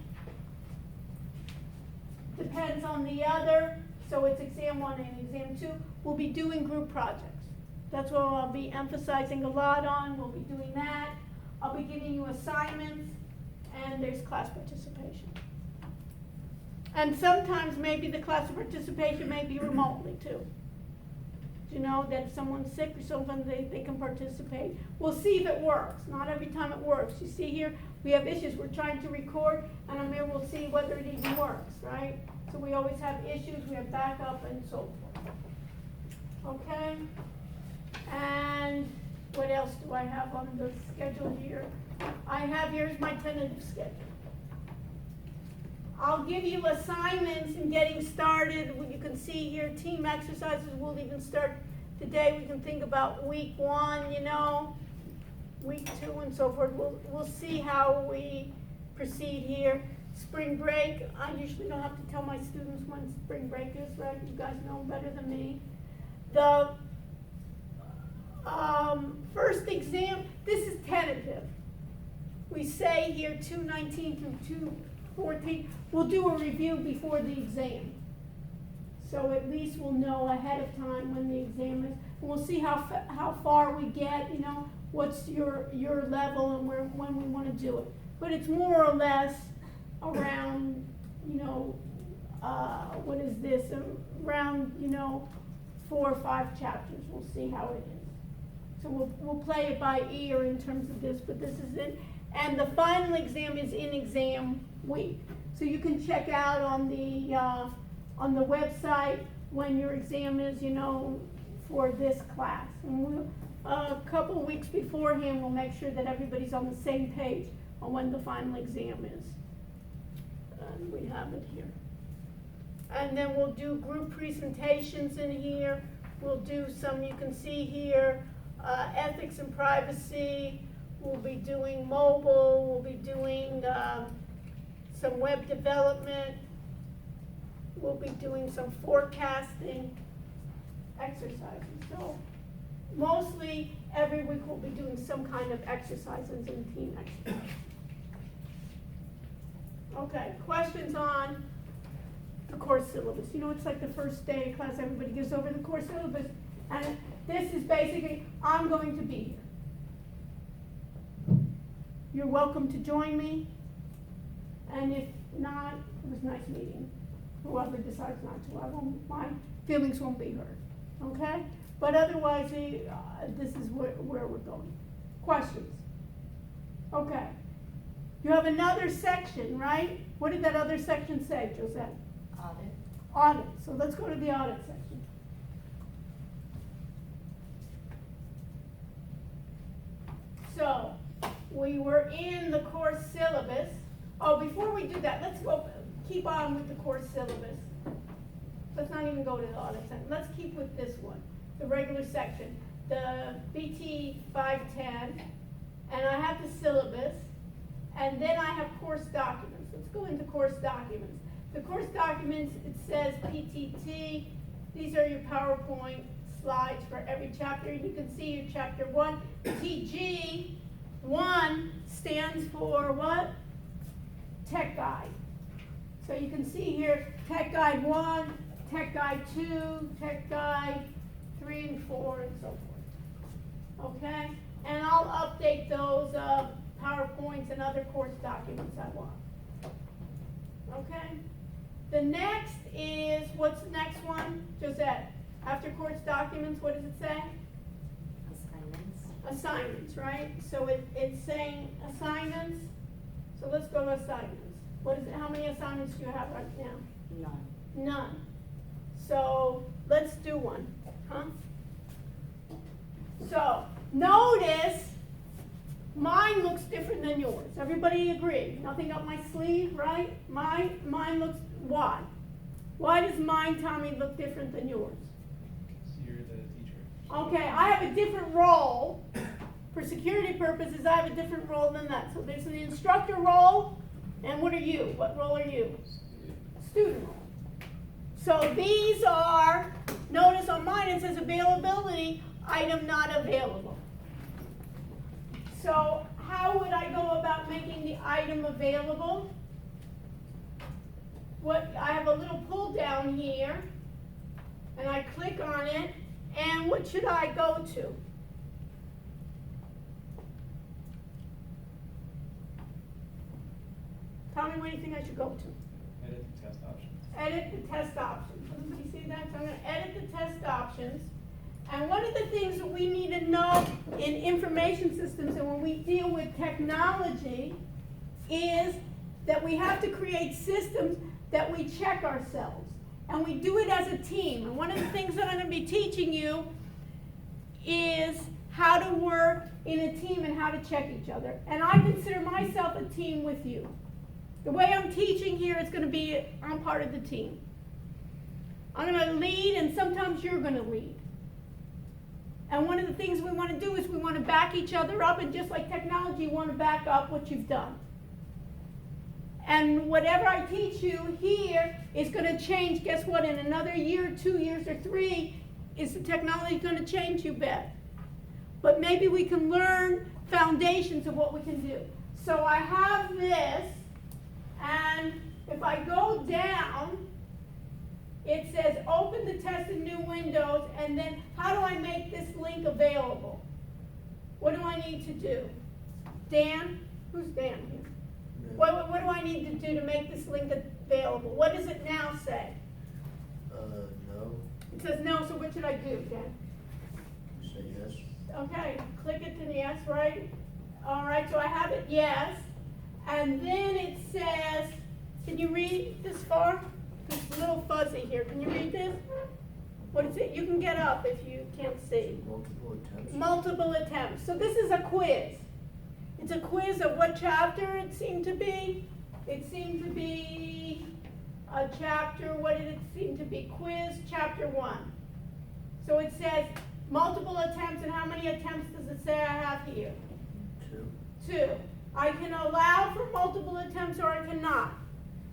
depends on the other, so it's exam 1 and exam 2. We'll be doing group projects. That's what I'll be emphasizing a lot on. We'll be doing that. I'll be giving you assignments, and there's class participation. And sometimes maybe the class participation may be remotely too. You know, that if someone's sick or something, they can participate. We'll see if it works. Not every time it works. You see here, we have issues. We're trying to record, and Amir will see whether it even works, right? So we always have issues. We have backup and so forth. Okay? And what else do I have on the schedule here? Here's my tentative schedule. I'll give you assignments in getting started. You can see here, team exercises will even start today. We can think about week 1, week 2 and so forth. We'll see how we proceed here. Spring break, I usually don't have to tell my students when spring break is, right? You guys know better than me. The first exam, this is tentative. We say here 219 through 214, we'll do a review before the exam. So at least we'll know ahead of time when the exam is. And we'll see how far we get, you know, what's your level and when we want to do it. But it's more or less around, you know, what is this? Around, you know, 4 or 5 chapters. We'll see how it is. So we'll play it by ear in terms of this, but this is it. And the final exam is in exam week. So you can check out on the website when your exam is, you know, for this class. And we'll, a couple of weeks beforehand, we'll make sure that everybody's on the same page on when the final exam is. And we have it here. And then we'll do group presentations in here. We'll do some, you can see here, ethics and privacy. We'll be doing mobile. We'll be doing some web development. We'll be doing some forecasting exercises. So mostly every week we'll be doing some kind of exercises and team exercises. Okay, questions on the course syllabus. You know, it's like the first day of class, everybody gives over the course syllabus, and this is basically, I'm going to be here. You're welcome to join me, and if not, it was nice meeting whoever decides not to. My feelings won't be hurt, okay? But otherwise, this is where we're going. Questions? Okay. You have another section, right? What did that other section say, Josette? Audit. Audit. So let's go to the audit section. So, we were in the course syllabus. Oh, before we do that, let's go, keep on with the course syllabus. Let's not even go to the audit section. Let's keep with this one, the regular section. The BT 510, and I have the syllabus, and then I have course documents. Let's go into course documents. The course documents, it says PTT. These are your PowerPoint slides for every chapter. You can see your chapter 1. TG 1 stands for what? Tech Guide. So you can see here, Tech Guide 1, Tech Guide 2, Tech Guide 3 and 4, and so forth. Okay? And I'll update those PowerPoints and other course documents I want. Okay? The next is, what's the next one? Josette, after course documents, what does it say? Assignments. Assignments, right? So it's saying assignments. So let's go to assignments. What is it? How many assignments do you have right now? None. None. So let's do one, huh? So notice mine looks different than yours. Everybody agree? Nothing up my sleeve, right? Mine looks, why? Why does mine, Tommy, look different than yours? So you're the teacher. Okay, I have a different role. For security purposes, I have a different role than that. So there's the instructor role, and what are you? What role are you? Student role. So these are, notice on mine it says availability, item not available. So how would I go about making the item available? I have a little pull down here, and I click on it, and what should I go to? Tell me what do you think I should go to? Edit the test options. Edit the test options. Everybody see that? So I'm going to edit the test options. And one of the things that we need to know in information systems and when we deal with technology is that we have to create systems that we check ourselves. And we do it as a team. And one of the things that I'm going to be teaching you is how to work in a team and how to check each other. And I consider myself a team with you. The way I'm teaching here is going to be, I'm part of the team. I'm going to lead, and sometimes you're going to lead. And one of the things we want to do is we want to back each other up, and just like technology, you want to back up what you've done. And whatever I teach you here is going to change. Guess what? In another year, 2 years, or 3, is the technology going to change? You bet. But maybe we can learn foundations of what we can do. So I have this, and if I go down, it says open the test in new windows, and then how do I make this link available? What do I need to do? Dan? Who's Dan here? What do I need to do to make this link available? What does it now say? No. It says no, so what should I do, Dan? Say yes. Okay, click it to yes, right? All right, so I have it yes. And then it says, can you read this far? It's a little fuzzy here. Can you read this? What is it? You can get up if you can't see. Multiple attempts. Multiple attempts. So this is a quiz. It's a quiz of what chapter it seemed to be. It seemed to be a chapter, what did it seem to be? Quiz chapter 1. So it says multiple attempts, and how many attempts does it say I have here? 2. I can allow for multiple attempts or I cannot.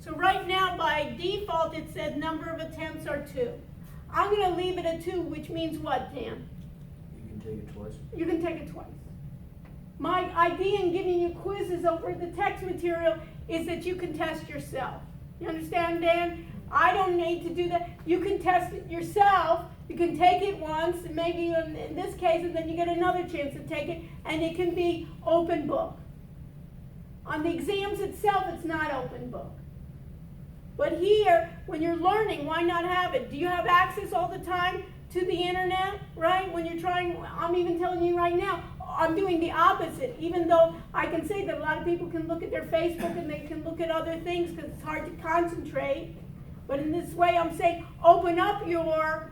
So right now by default it says number of attempts are 2. I'm going to leave it at 2, which means what, Dan? You can take it twice. You can take it twice. My idea in giving you quizzes over the text material is that you can test yourself. You understand, Dan? I don't need to do that. You can test it yourself. You can take it once, maybe in this case, and then you get another chance to take it, and it can be open book. On the exams itself, it's not open book. But here, when you're learning, why not have it? Do you have access all the time to the internet, right? When you're trying, I'm even telling you right now, I'm doing the opposite, even though I can say that a lot of people can look at their Facebook and they can look at other things because it's hard to concentrate. But in this way, I'm saying open up your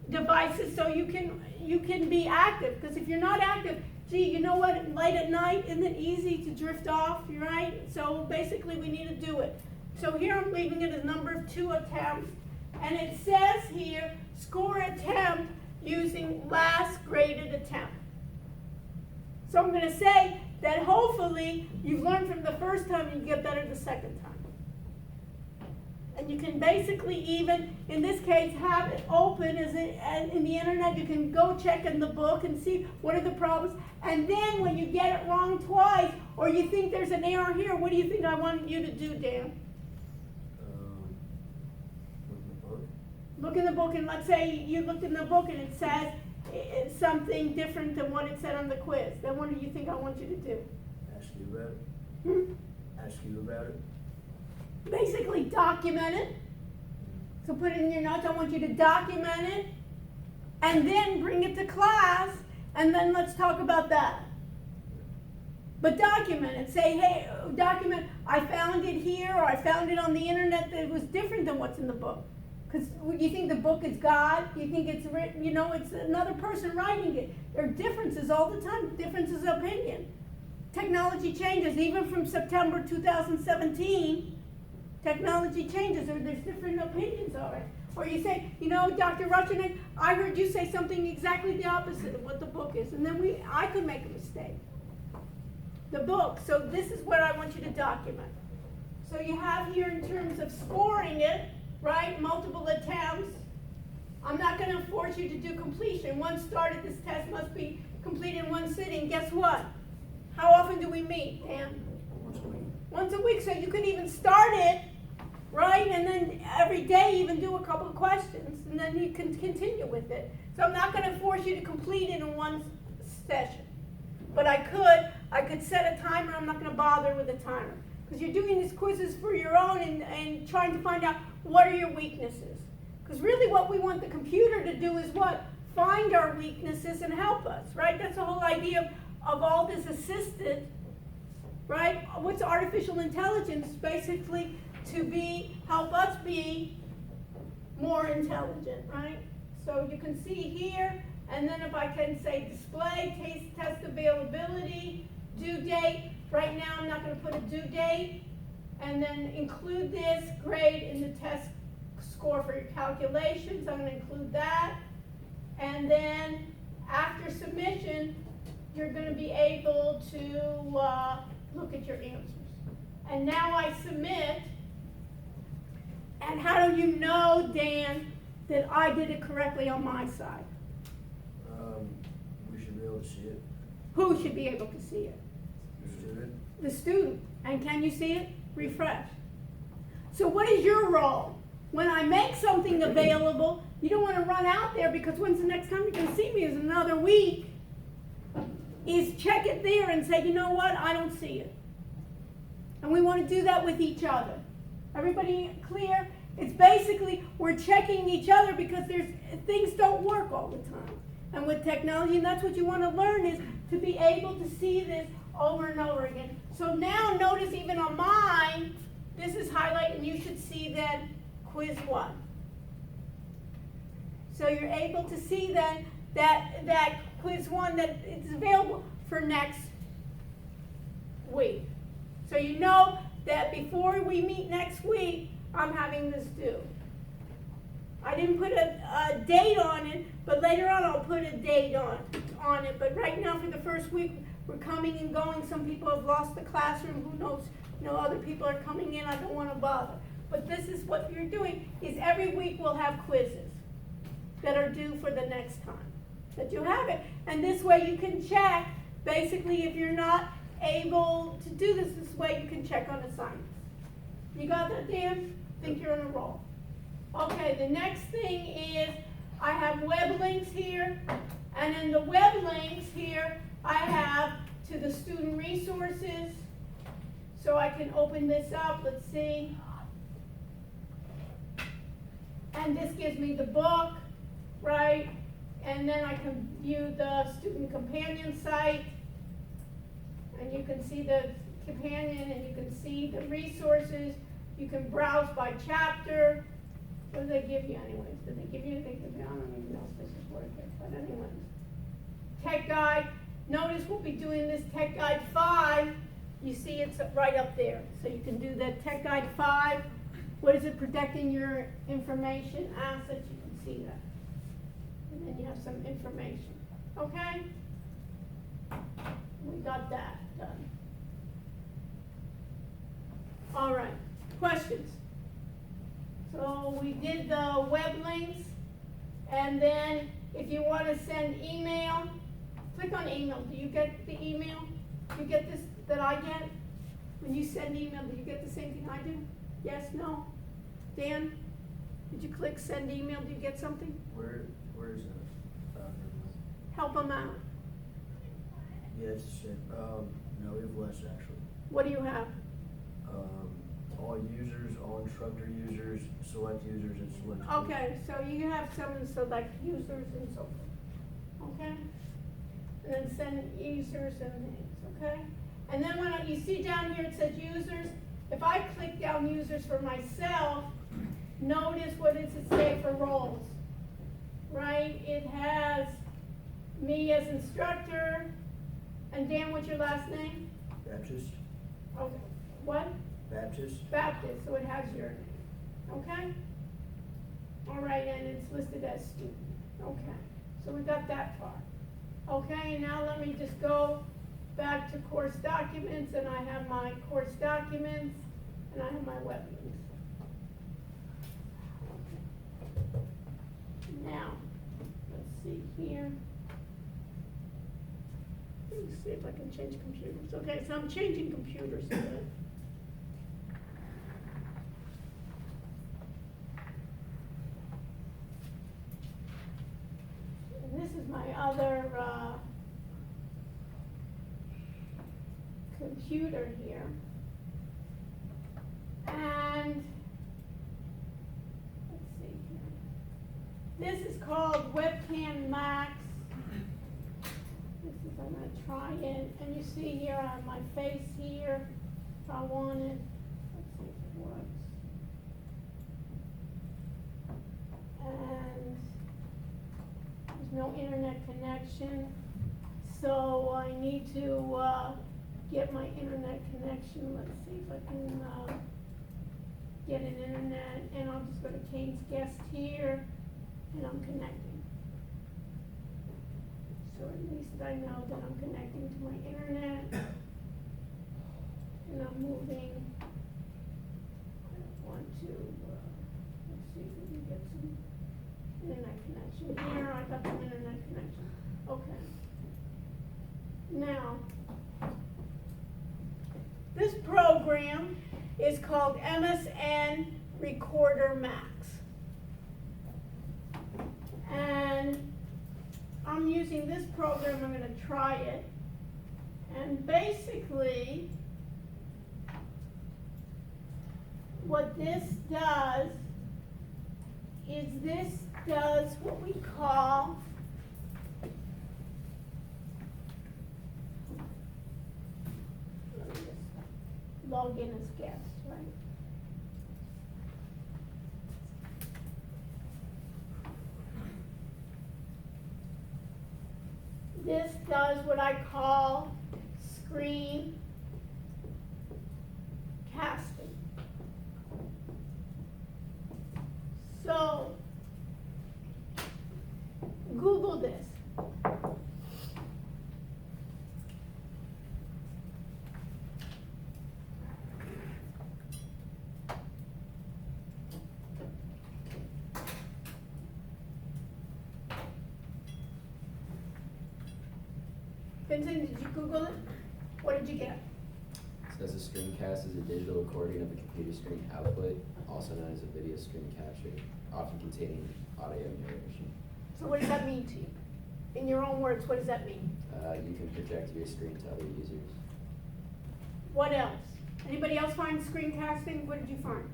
devices so you can be active. Because if you're not active, gee, you know what? Late at night, isn't it easy to drift off, right? So basically, we need to do it. So here I'm leaving it as number of 2 attempts. And it says here, score attempt using last graded attempt. So I'm going to say that hopefully you've learned from the first time and you get better the second time. And you can basically even, in this case, have it open as in the internet. You can go check in the book and see what are the problems. And then when you get it wrong twice, or you think there's an error here, what do you think I want you to do, Dan? Look in the book. Look in the book, and let's say you looked in the book and it says it's something different than what it said on the quiz. Then what do you think I want you to do? Ask you about it. Ask you about it. Basically document it. So put it in your notes. I want you to document it and then bring it to class, and then let's talk about that. But document it. Say, hey, document, I found it here, or I found it on the internet that was different than what's in the book. Because you think the book is God, you think it's written, it's another person writing it. There are differences all the time, differences of opinion. Technology changes, even from September 2017, technology changes, or there's different opinions of it. Or you say, Dr. Rushing, I heard you say something exactly the opposite of what the book is, and then I could make a mistake. The book, so this is what I want you to document. So you have here in terms of scoring it, right, multiple attempts. I'm not going to force you to do completion. Once started, this test must be completed in one sitting. Guess what? How often do we meet, Dan? Once a week. Once a week, so you could even start it, right, and then every day even do a couple of questions, and then you can continue with it. So I'm not going to force you to complete it in one session. But I could set a timer. I'm not going to bother with a timer. Because you're doing these quizzes for your own and trying to find out what are your weaknesses. Because really what we want the computer to do is what? Find our weaknesses and help us, right? That's the whole idea of all this assisted, right? What's artificial intelligence? Basically to help us be more intelligent, right? So you can see here, and then if I can say display, test availability, due date. Right now I'm not going to put a due date. And then include this grade in the test score for your calculations. I'm going to include that. And then after submission, you're gonna be able to, look at your answers. And now I submit, and how do you know, Dan, that I did it correctly on my side? We should be able to see it. Who should be able to see it? The student. The student. And can you see it? Refresh. So what is your role? When I make something available, you don't want to run out there, because when's the next time you're going to see me is another week, is check it there and say, you know what, I don't see it. And we want to do that with each other. Everybody clear? It's basically, we're checking each other because things don't work all the time. And with technology, and that's what you want to learn, is to be able to see this over and over again. So now notice even on mine, this is highlighted, and you should see then quiz 1. So you're able to see then that quiz 1, that it's available for next week. So you know that before we meet next week, I'm having this due. I didn't put a date on it, but later on I'll put a date on it. But right now, for the first week, we're coming and going. Some people have lost the classroom. Who knows? Other people are coming in. I don't want to bother. But this is what you're doing, is every week we'll have quizzes that are due for the next time that you have it. And this way you can check, basically, if you're not able to do this way, you can check on assignments. You got that, Dan? Think you're on a roll. Okay, the next thing is I have web links here, and in the web links here, I have to the student resources. So I can open this up, let's see. And this gives me the book, right? And then I can view the student companion site. And you can see the companion, and you can see the resources. You can browse by chapter. What do they give you anyways? Did they give you anything? I don't even know if this is worth it, but anyways. Tech guide. Notice we'll be doing this tech guide 5. You see it's right up there. So you can do that tech guide 5. What is it? Protecting your information assets. You can see that. And then you have some information. Okay? We got that done. All right. Questions? So we did the web links, and then if you want to send email, click on email. Do you get the email? Do you get this that I get? When you send email, do you get the same thing I do? Yes, no? Dan, did you click send email? Do you get something? Where is it? Help them out. Yeah, it's the same. No, we have less actually. What do you have? All users, all instructor users, select users, and select. Okay, so you have some select users and so forth. Okay? And then send users and things, okay? And then when you see down here it says users, if I click down users for myself, notice what does it say for roles, right? It has me as instructor, and Dan, what's your last name? Baptist. Okay, what? Baptist. Baptist, so it has your name, okay? All right, and it's listed as student, okay. So we got that far. Okay, now let me just go back to course documents, and I have my course documents, and I have my web links. Okay. Now, let's see here. Let me see if I can change computers. Okay, so I'm changing computers here. And this is my other computer here. And let's see here. This is called Webcam Max. I'm going to try it, and you see here I have my face here, if I want it. Let's see if it works. And there's no internet connection, so I need to get my internet connection. Let's see if I can get an internet, and I'll just go to Kane's Guest here, and I'm connecting. So at least I know that I'm connecting to my internet. And I'm moving. I want to, let's see if we can get some internet connection here. I got some internet connection. Okay. Now, this program is called MSN Recorder Max. And I'm using this program, I'm gonna try it. And basically, what this does is this does what we call let me just log in as guest, right? This does what I call screen casting. So, Google this. Vincent, did you Google it? What did you get? It says a screencast is a digital recording of a computer screen output, also known as a video screen capture, often containing audio narration. So what does that mean to you? In your own words, what does that mean? You can project your screen to other users. What else? Anybody else find screencasting? What did you find?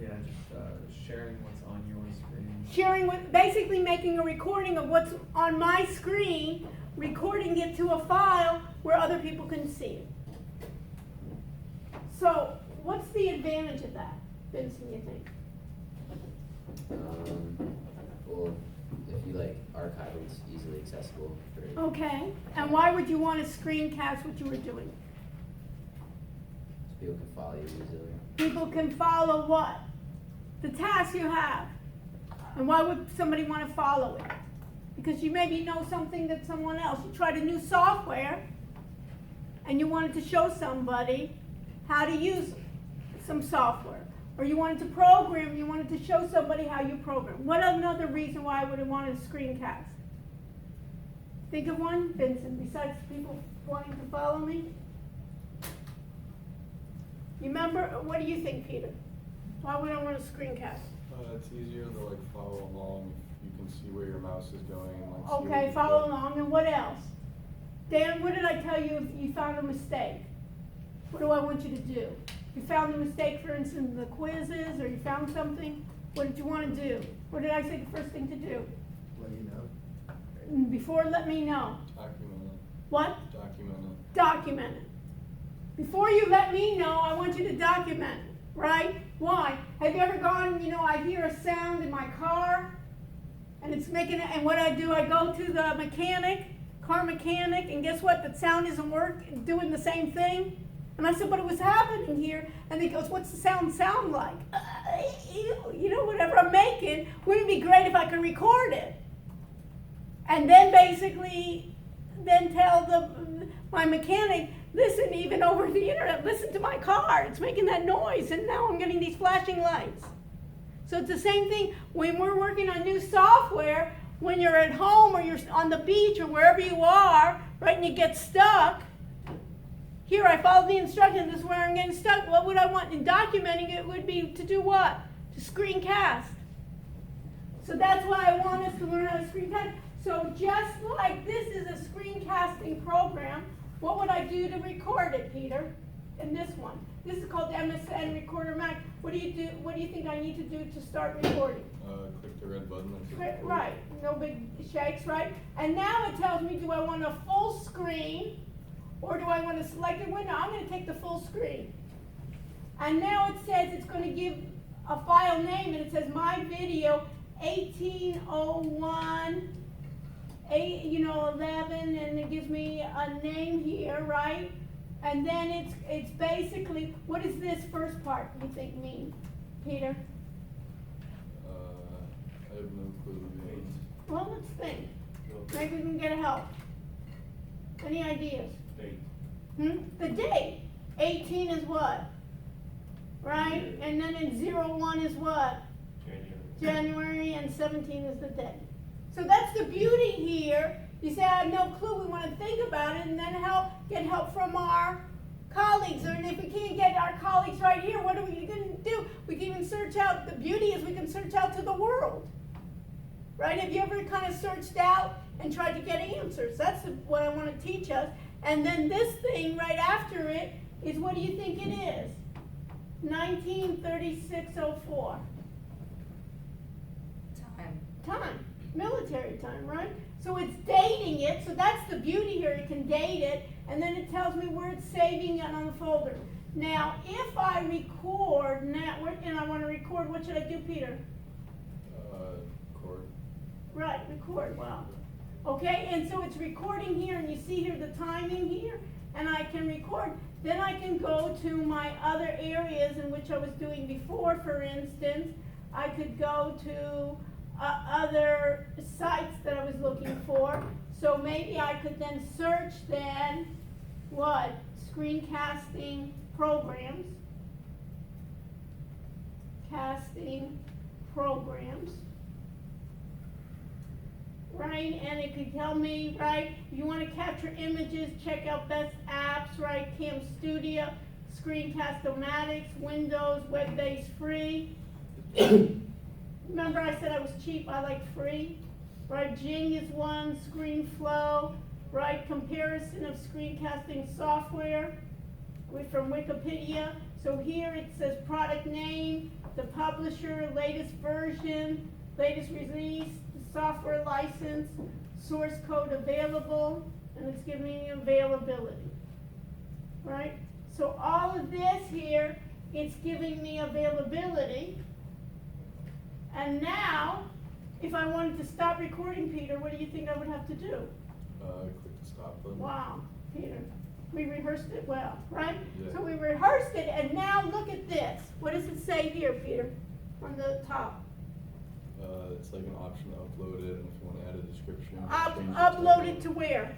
Yeah, just sharing what's on your screen. Sharing with, basically making a recording of what's on my screen, recording it to a file where other people can see it. So, what's the advantage of that, Vincent, you think? Well, if you archive it, it's easily accessible for Okay, and why would you want to screencast what you were doing? so people can follow you easily. People can follow what? The task you have. And why would somebody want to follow it? Because you maybe know something that someone else, you tried a new software and you wanted to show somebody how to use some software. Or you wanted to program, you wanted to show somebody how you program. What another reason why I would have wanted a screencast? Think of one, Vincent, besides people wanting to follow me? You remember, what do you think, Peter? Why would I want a screencast? It's easier to follow along. You can see where your mouse is going and see what Okay, you follow did. along, and what else? Dan, what did I tell you if you found a mistake? What do I want you to do? You found a mistake, for instance, in the quizzes, or you found something, what did you want to do? What did I say the first thing to do? Let you know. Before, let me know. Document it. What? Document it. Document it. Before you let me know, I want you to document it, right? Why? Have you ever gone, I hear a sound in my car, and it's making it, and what I do, I go to the mechanic, car mechanic, and guess what? The sound isn't doing the same thing. And I said, but it was happening here. And he goes, what's the sound like? Whatever I'm making, wouldn't it be great if I could record it? And then basically, tell my mechanic, listen, even over the internet, listen to my car. It's making that noise, and now I'm getting these flashing lights. So it's the same thing when we're working on new software, when you're at home or you're on the beach or wherever you are, right, and you get stuck. Here, I followed the instructions, this is where I'm getting stuck. What would I want? In documenting it would be to do what? To screencast. So that's why I want us to learn how to screencast. So just like this is a screencasting program, what would I do to record it, Peter? In this one. This is called MSN Recorder Max. What do you do? What do you think I need to do to start recording? Click the red button. That says record. Right, no big shakes, right? And now it tells me, do I want a full screen or do I want to select a window? I'm going to take the full screen. And now it says it's going to give a file name, and it says my video 1801 11, and it gives me a name here, right? And then it's basically, what does this first part you think mean, Peter? I have no clue what it means. Well, let's think. Maybe we can get help. Any ideas? Date. The date. 18 is what? Right? And then in 01 is what? January, and 17 is the day. So that's the beauty here. You say, I have no clue, we want to think about it, and then get help from our colleagues. And if we can't get our colleagues right here, what are we going to do? We can even search out, the beauty is we can search out to the world. Right? Have you ever kind of searched out and tried to get answers? That's what I want to teach us. And then this thing right after it is, what do you think it is? 1936-04. Time, military time, right? So it's dating it, so that's the beauty here, it can date it, and then it tells me where it's saving it on the folder. Now, if I record, and I want to record, what should I do, Peter? Record. Right, record, wow. Okay, and so it's recording here, and you see here the timing here, and I can record. Then I can go to my other areas in which I was doing before, for instance. I could go to other sites that I was looking for. So maybe I could then search then, what? Screencasting programs. Casting programs. Right, and it could tell me, right, if you want to capture images, check out best apps, right, Cam Studio, Screencast-O-Matics, Windows, web-based free. Remember I said I was cheap, I like free, right, Jing is one, ScreenFlow, right, comparison of screencasting software from Wikipedia. So here it says product name, the publisher, latest version, latest release, software license, source code available, and it's giving me availability, right? So all of this here, it's giving me availability. And now, if I wanted to stop recording, Peter, what do you think I would have to do? Click the stop button. Wow, Peter, we rehearsed it well, right? Yeah. So we rehearsed it, and now look at this. What does it say here, Peter, on the top? It's like an option to upload it, and if you want to add a description. Upload it to where?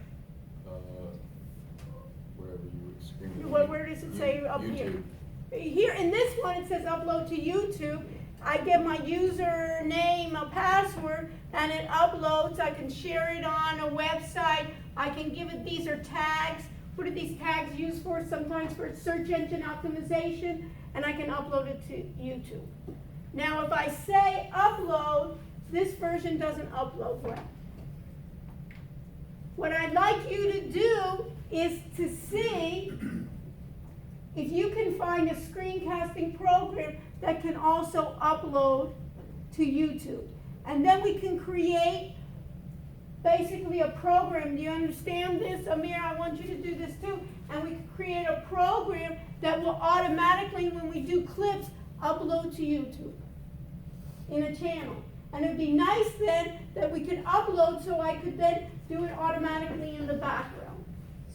Wherever you would screen. Where does it say up here? YouTube. Here, in this one, it says upload to YouTube. I give my username, a password, and it uploads. I can share it on a website. I can give it, these are tags. What are these tags used for? Sometimes for search engine optimization, and I can upload it to YouTube. Now, if I say upload, this version doesn't upload well. What I'd like you to do is to see if you can find a screencasting program that can also upload to YouTube. And then we can create basically a program. Do you understand this? Amir, I want you to do this too. And we can create a program that will automatically, when we do clips, upload to YouTube in a channel. And it'd be nice then that we could upload so I could then do it automatically in the background.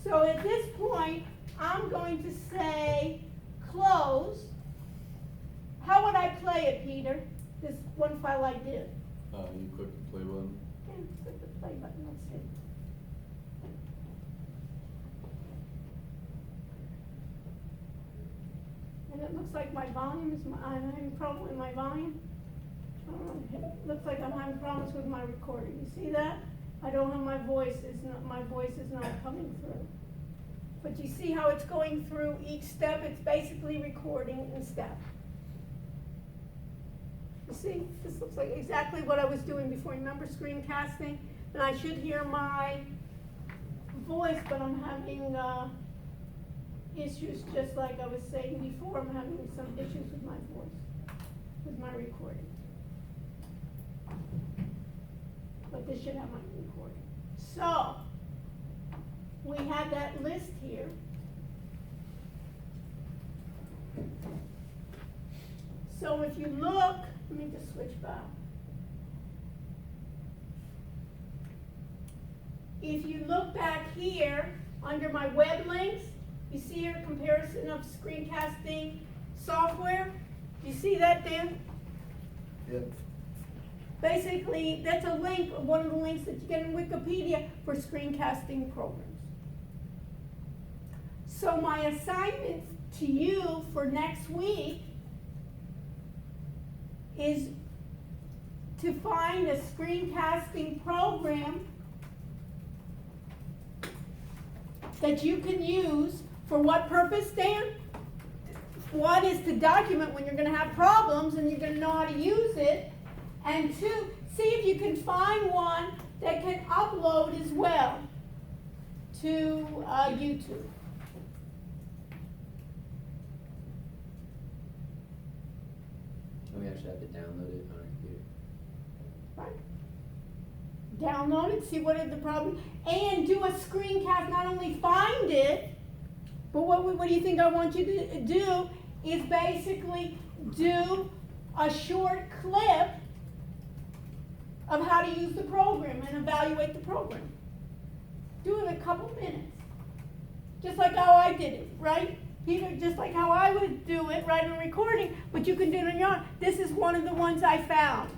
So at this point, I'm going to say close. How would I play it, Peter? This one file I did. You click the play button. Okay, click the play button, let's see. And it looks like my volume is, I'm having problem with my volume. It looks like I'm having problems with my recording. You see that? I don't have my voice is not coming through. But you see how it's going through each step? It's basically recording in step. You see, this looks like exactly what I was doing before. Remember screencasting? And I should hear my voice, but I'm having issues just like I was saying before. I'm having some issues with my voice, with my recording. But this should have my recording. So, we have that list here. So if you look, let me just switch back. If you look back here, under my web links, you see here comparison of screencasting software. You see that, Dan? Yep. Basically, that's a link, one of the links that you get in Wikipedia for screencasting programs. So my assignment to you for next week is to find a screencasting program that you can use for what purpose, Dan? One is to document when you're going to have problems and you're going to know how to use it. And two, see if you can find one that can upload as well to YouTube. And we actually have to download it on our computer. Right. Download it, see what is the problem, and do a screencast. Not only find it, but what do you think I want you to do is basically do a short clip of how to use the program and evaluate the program. Do it in a couple minutes. Just like how I did it, right? Peter, just like how I would do it right in recording, but you can do it on your own. This is one of the ones I found.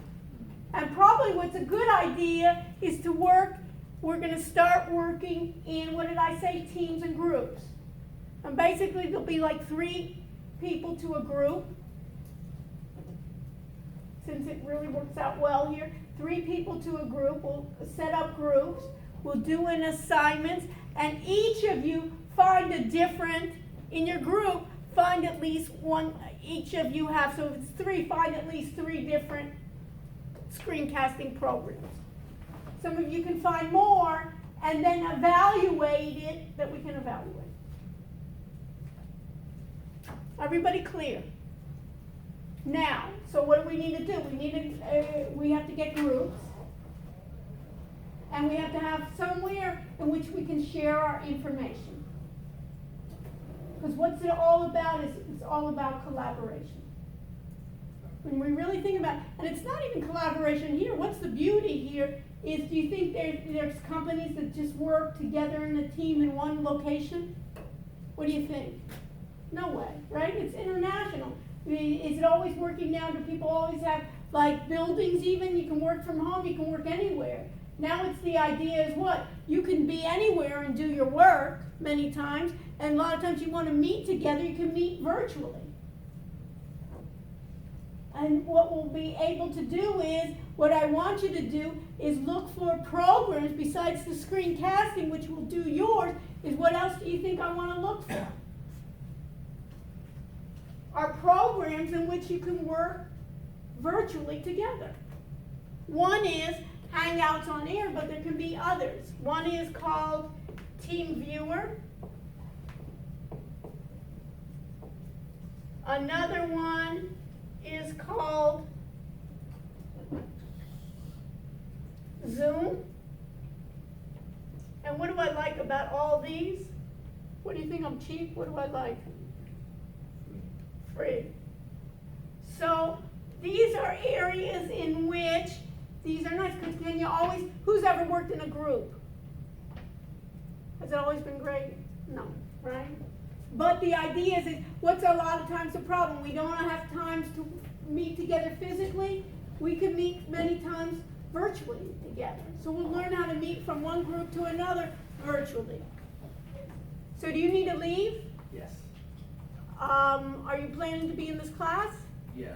And probably what's a good idea is to work, we're going to start working in, what did I say, teams and groups. And basically there'll be like 3 people to a group. Since it really works out well here, 3 people to a group. We'll set up groups. We'll do an assignments. And each of you find a different, in your group, find at least one, each of you have, so if it's 3, find at least 3 different screencasting programs. Some of you can find more and then evaluate it that we can evaluate. Everybody clear? Now, so what do we need to do? We have to get groups, and we have to have somewhere in which we can share our information. Because what's it all about is it's all about collaboration. When we really think about, and it's not even collaboration here. What's the beauty here is, do you think there's companies that just work together in a team in one location? What do you think? No way, right? It's international. Is it always working down to people always have, like, buildings even? You can work from home, you can work anywhere. Now it's the idea is what? You can be anywhere and do your work many times, and a lot of times you want to meet together, you can meet virtually. And what we'll be able to do is, what I want you to do is look for programs besides the screencasting, which will do yours, is what else do you think I want to look for? Are programs in which you can work virtually together. One is Hangouts on Air, but there can be others. One is called TeamViewer. Another one is called Zoom. And what do I like about all these? What do you think? I'm cheap? What do I like? Free. So these are areas in which these are nice, because can you always, who's ever worked in a group? Has it always been great? No, right? But the idea is what's a lot of times the problem? We don't have times to meet together physically. We can meet many times virtually together. So we'll learn how to meet from one group to another virtually. So do you need to leave? Yes. Are you planning to be in this class? Yeah.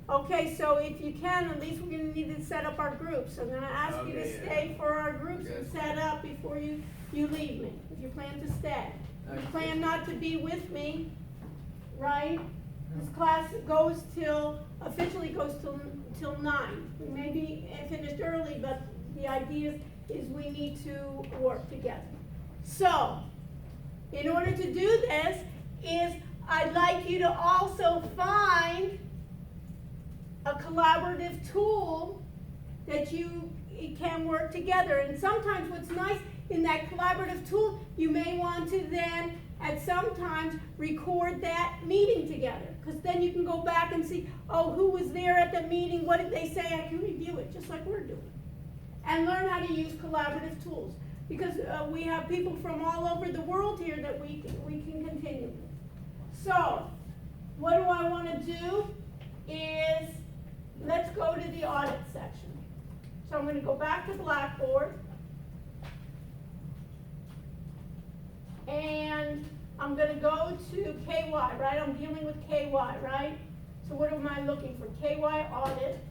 Okay, so if you can, at least we're going to need to set up our groups. I'm going to ask you to Okay, yeah. stay for our groups and Okay. set up before you leave me, if you plan to stay. You Okay. plan not to be with me, right? This class goes officially goes till 9. We may be finished early, but the idea is we need to work together. So, in order to do this, I'd like you to also find a collaborative tool that you can work together. And sometimes what's nice in that collaborative tool, you may want to then at some times record that meeting together, because then you can go back and see, oh, who was there at the meeting, what did they say? I can review it just like we're doing, and learn how to use collaborative tools, because we have people from all over the world here that we can continue with. So what do I want to do is, let's go to the audit section. So I'm going to go back to Blackboard, and I'm gonna go to KY, right? I'm dealing with KY, right? So what am I looking for? KY audit.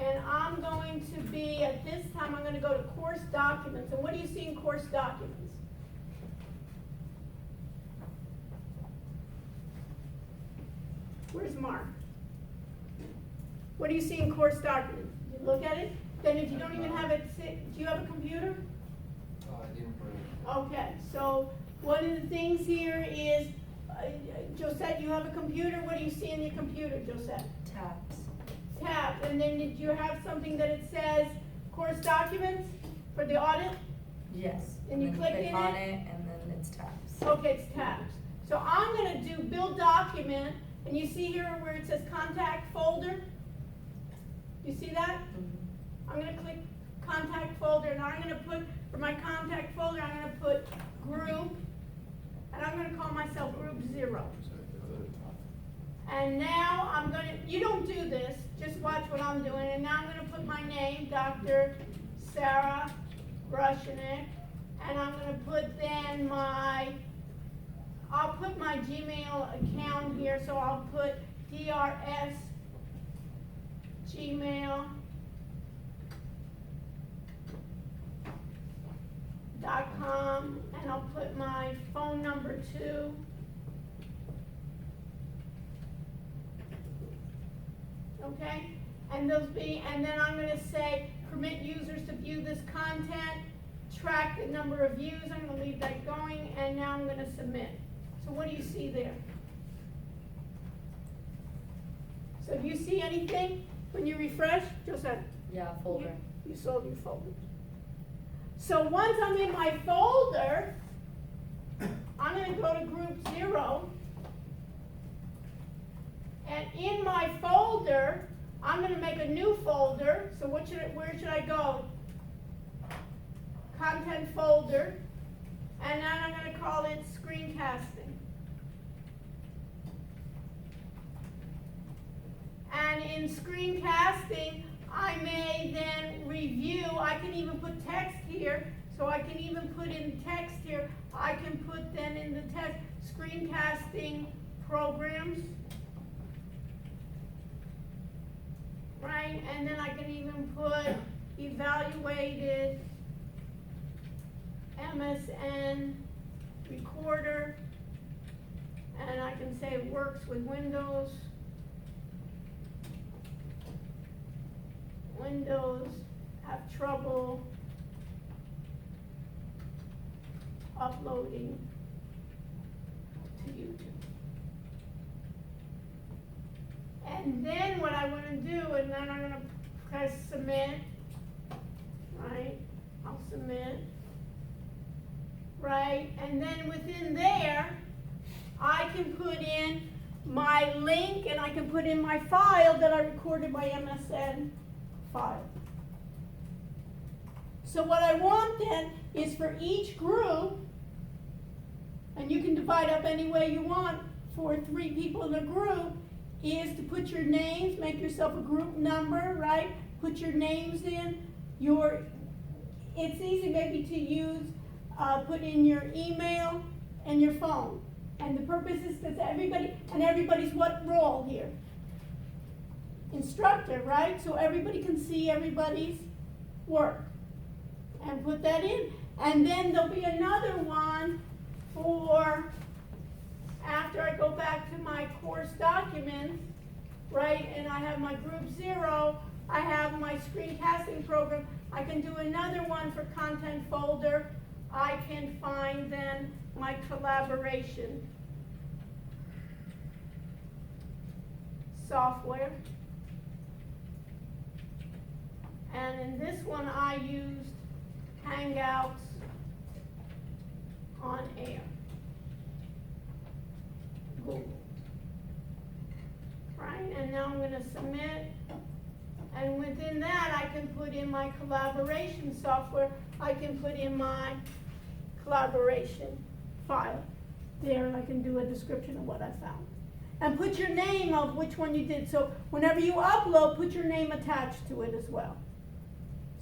And I'm going to be, at this time, I'm gonna go to course documents. And what do you see in course documents? Where's Mark? What do you see in course documents? You look at it? Then if you don't even have it, do you have a computer? I didn't bring it. Okay, so one of the things here is, Josette, you have a computer. What do you see in your computer, Josette? Tabs. Tab, and then did you have something that it says course documents for the audit? Yes. And you then click in on it? it, and then it's tabs. Okay, it's tabs. So I'm gonna do build document, and you see here where it says contact folder? You see that? Mhm. I'm gonna click contact folder, and I'm gonna put, for my contact folder, I'm gonna put group, and I'm gonna call myself group 0. And now I'm gonna, you don't do this, just watch what I'm doing, and now I'm gonna put my name, Dr. Sarah Brushnick, and I'm gonna put then I'll put my Gmail account here, so I'll put DRS Gmail.com, and I'll put my phone number too. Okay, and then I'm gonna say permit users to view this content, track the number of views. I'm gonna leave that going, and now I'm gonna submit. So what do you see there? So do you see anything when you refresh? Joseph? Yeah, folder. You saw your folder. So once I'm in my folder, I'm gonna go to group 0. And in my folder, I'm gonna make a new folder. So where should I go? Content folder. And then I'm gonna call it screencasting. And in screencasting, I may then review, I can even put text here, so I can even put in text here. I can put then in the text, screencasting programs. Right, and then I can even put evaluated MSN recorder, and I can say it works with Windows. Windows have trouble uploading to YouTube. And then what I want to do, and then I'm going to press submit, right? I'll submit, right? And then within there, I can put in my link, and I can put in my file that I recorded my MSN file. So what I want then is for each group, and you can divide up any way you want for 3 people in a group, is to put your names, make yourself a group number, right? Put your names in. It's easy maybe to use, put in your email and your phone. And the purpose is because everybody's what role here? Instructor, right? So everybody can see everybody's work. And put that in. And then there'll be another one for after I go back to my course documents, right, and I have my group 0, I have my screencasting program, I can do another one for content folder. I can find then my collaboration software. And in this one I used Hangouts on Air. Google. Right, and now I'm going to submit, and within that I can put in my collaboration software. I can put in my collaboration file. There I can do a description of what I found. And put your name of which one you did. So whenever you upload, put your name attached to it as well.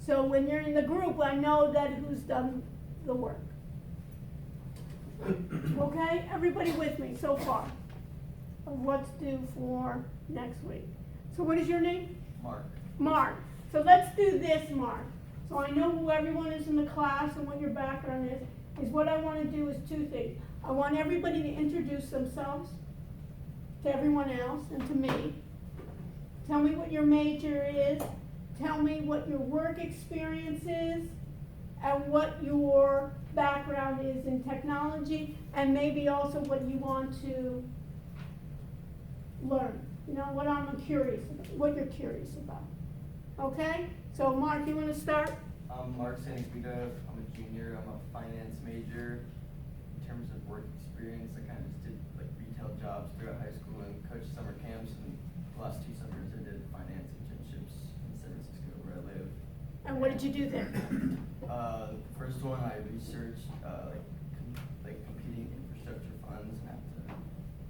So when you're in the group, I know that who's done the work. Okay, everybody with me so far? Of what's due for next week. So what is your name? Mark. Mark. So let's do this, Mark. So I know who everyone is in the class and what your background is what I want to do is two things. I want everybody to introduce themselves to everyone else and to me. Tell me what your major is. Tell me what your work experience is and what your background is in technology, and maybe also what you want to learn. You know, what what you're curious about. Okay? So Mark, you want to start? I'm Mark Saniguida. I'm a junior. I'm a finance major. In terms of work experience, I kind of just did like retail jobs throughout high school and coached summer camps. And the last 2 summers I did finance internships in San Francisco, where I live. And what did you do there? The first one I researched like competing infrastructure funds and had to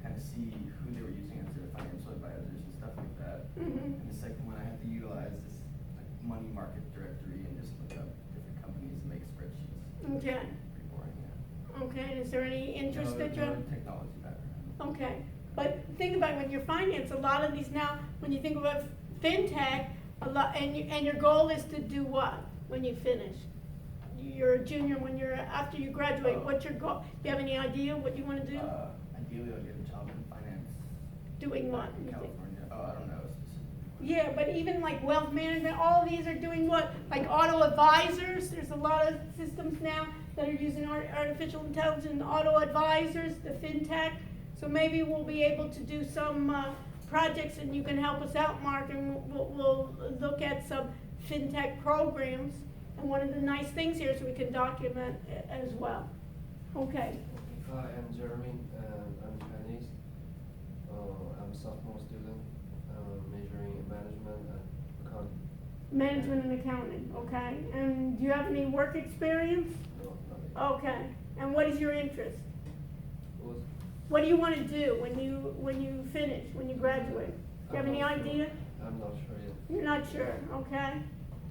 kind of see who they were using as their financial advisors and stuff like that. Mm-hmm. And the second one I had to utilize this like money market directory and just look up different companies and make spreadsheets. Okay. Pretty boring, yeah. Okay, and is there any interest No, that you no have? technology background. Okay, but think about when you're finance, a lot of these now, when you think about fintech, a lot, and your goal is to do what when you finish? You're a junior after you graduate, what's your goal? Do you have any idea what you want to do? Ideally I'll get a job in finance. Doing what? In California. Oh, I don't know specifically. Yeah, but even like wealth management, all of these are doing what? Like auto advisors, there's a lot of systems now that are using artificial intelligence, auto advisors, the fintech. So maybe we'll be able to do some projects and you can help us out, Mark, and we'll look at some fintech programs. And one of the nice things here is we can document it as well. Okay. Hi, I'm Jeremy, and I'm Chinese. I'm a sophomore student, majoring in management and accounting. Management and accounting, okay. And do you have any work experience? No, nothing. Okay. And what is your interest? Was, What do you want to do when you finish, when you graduate? Do you have any idea? I'm not sure yet. You're not sure, okay.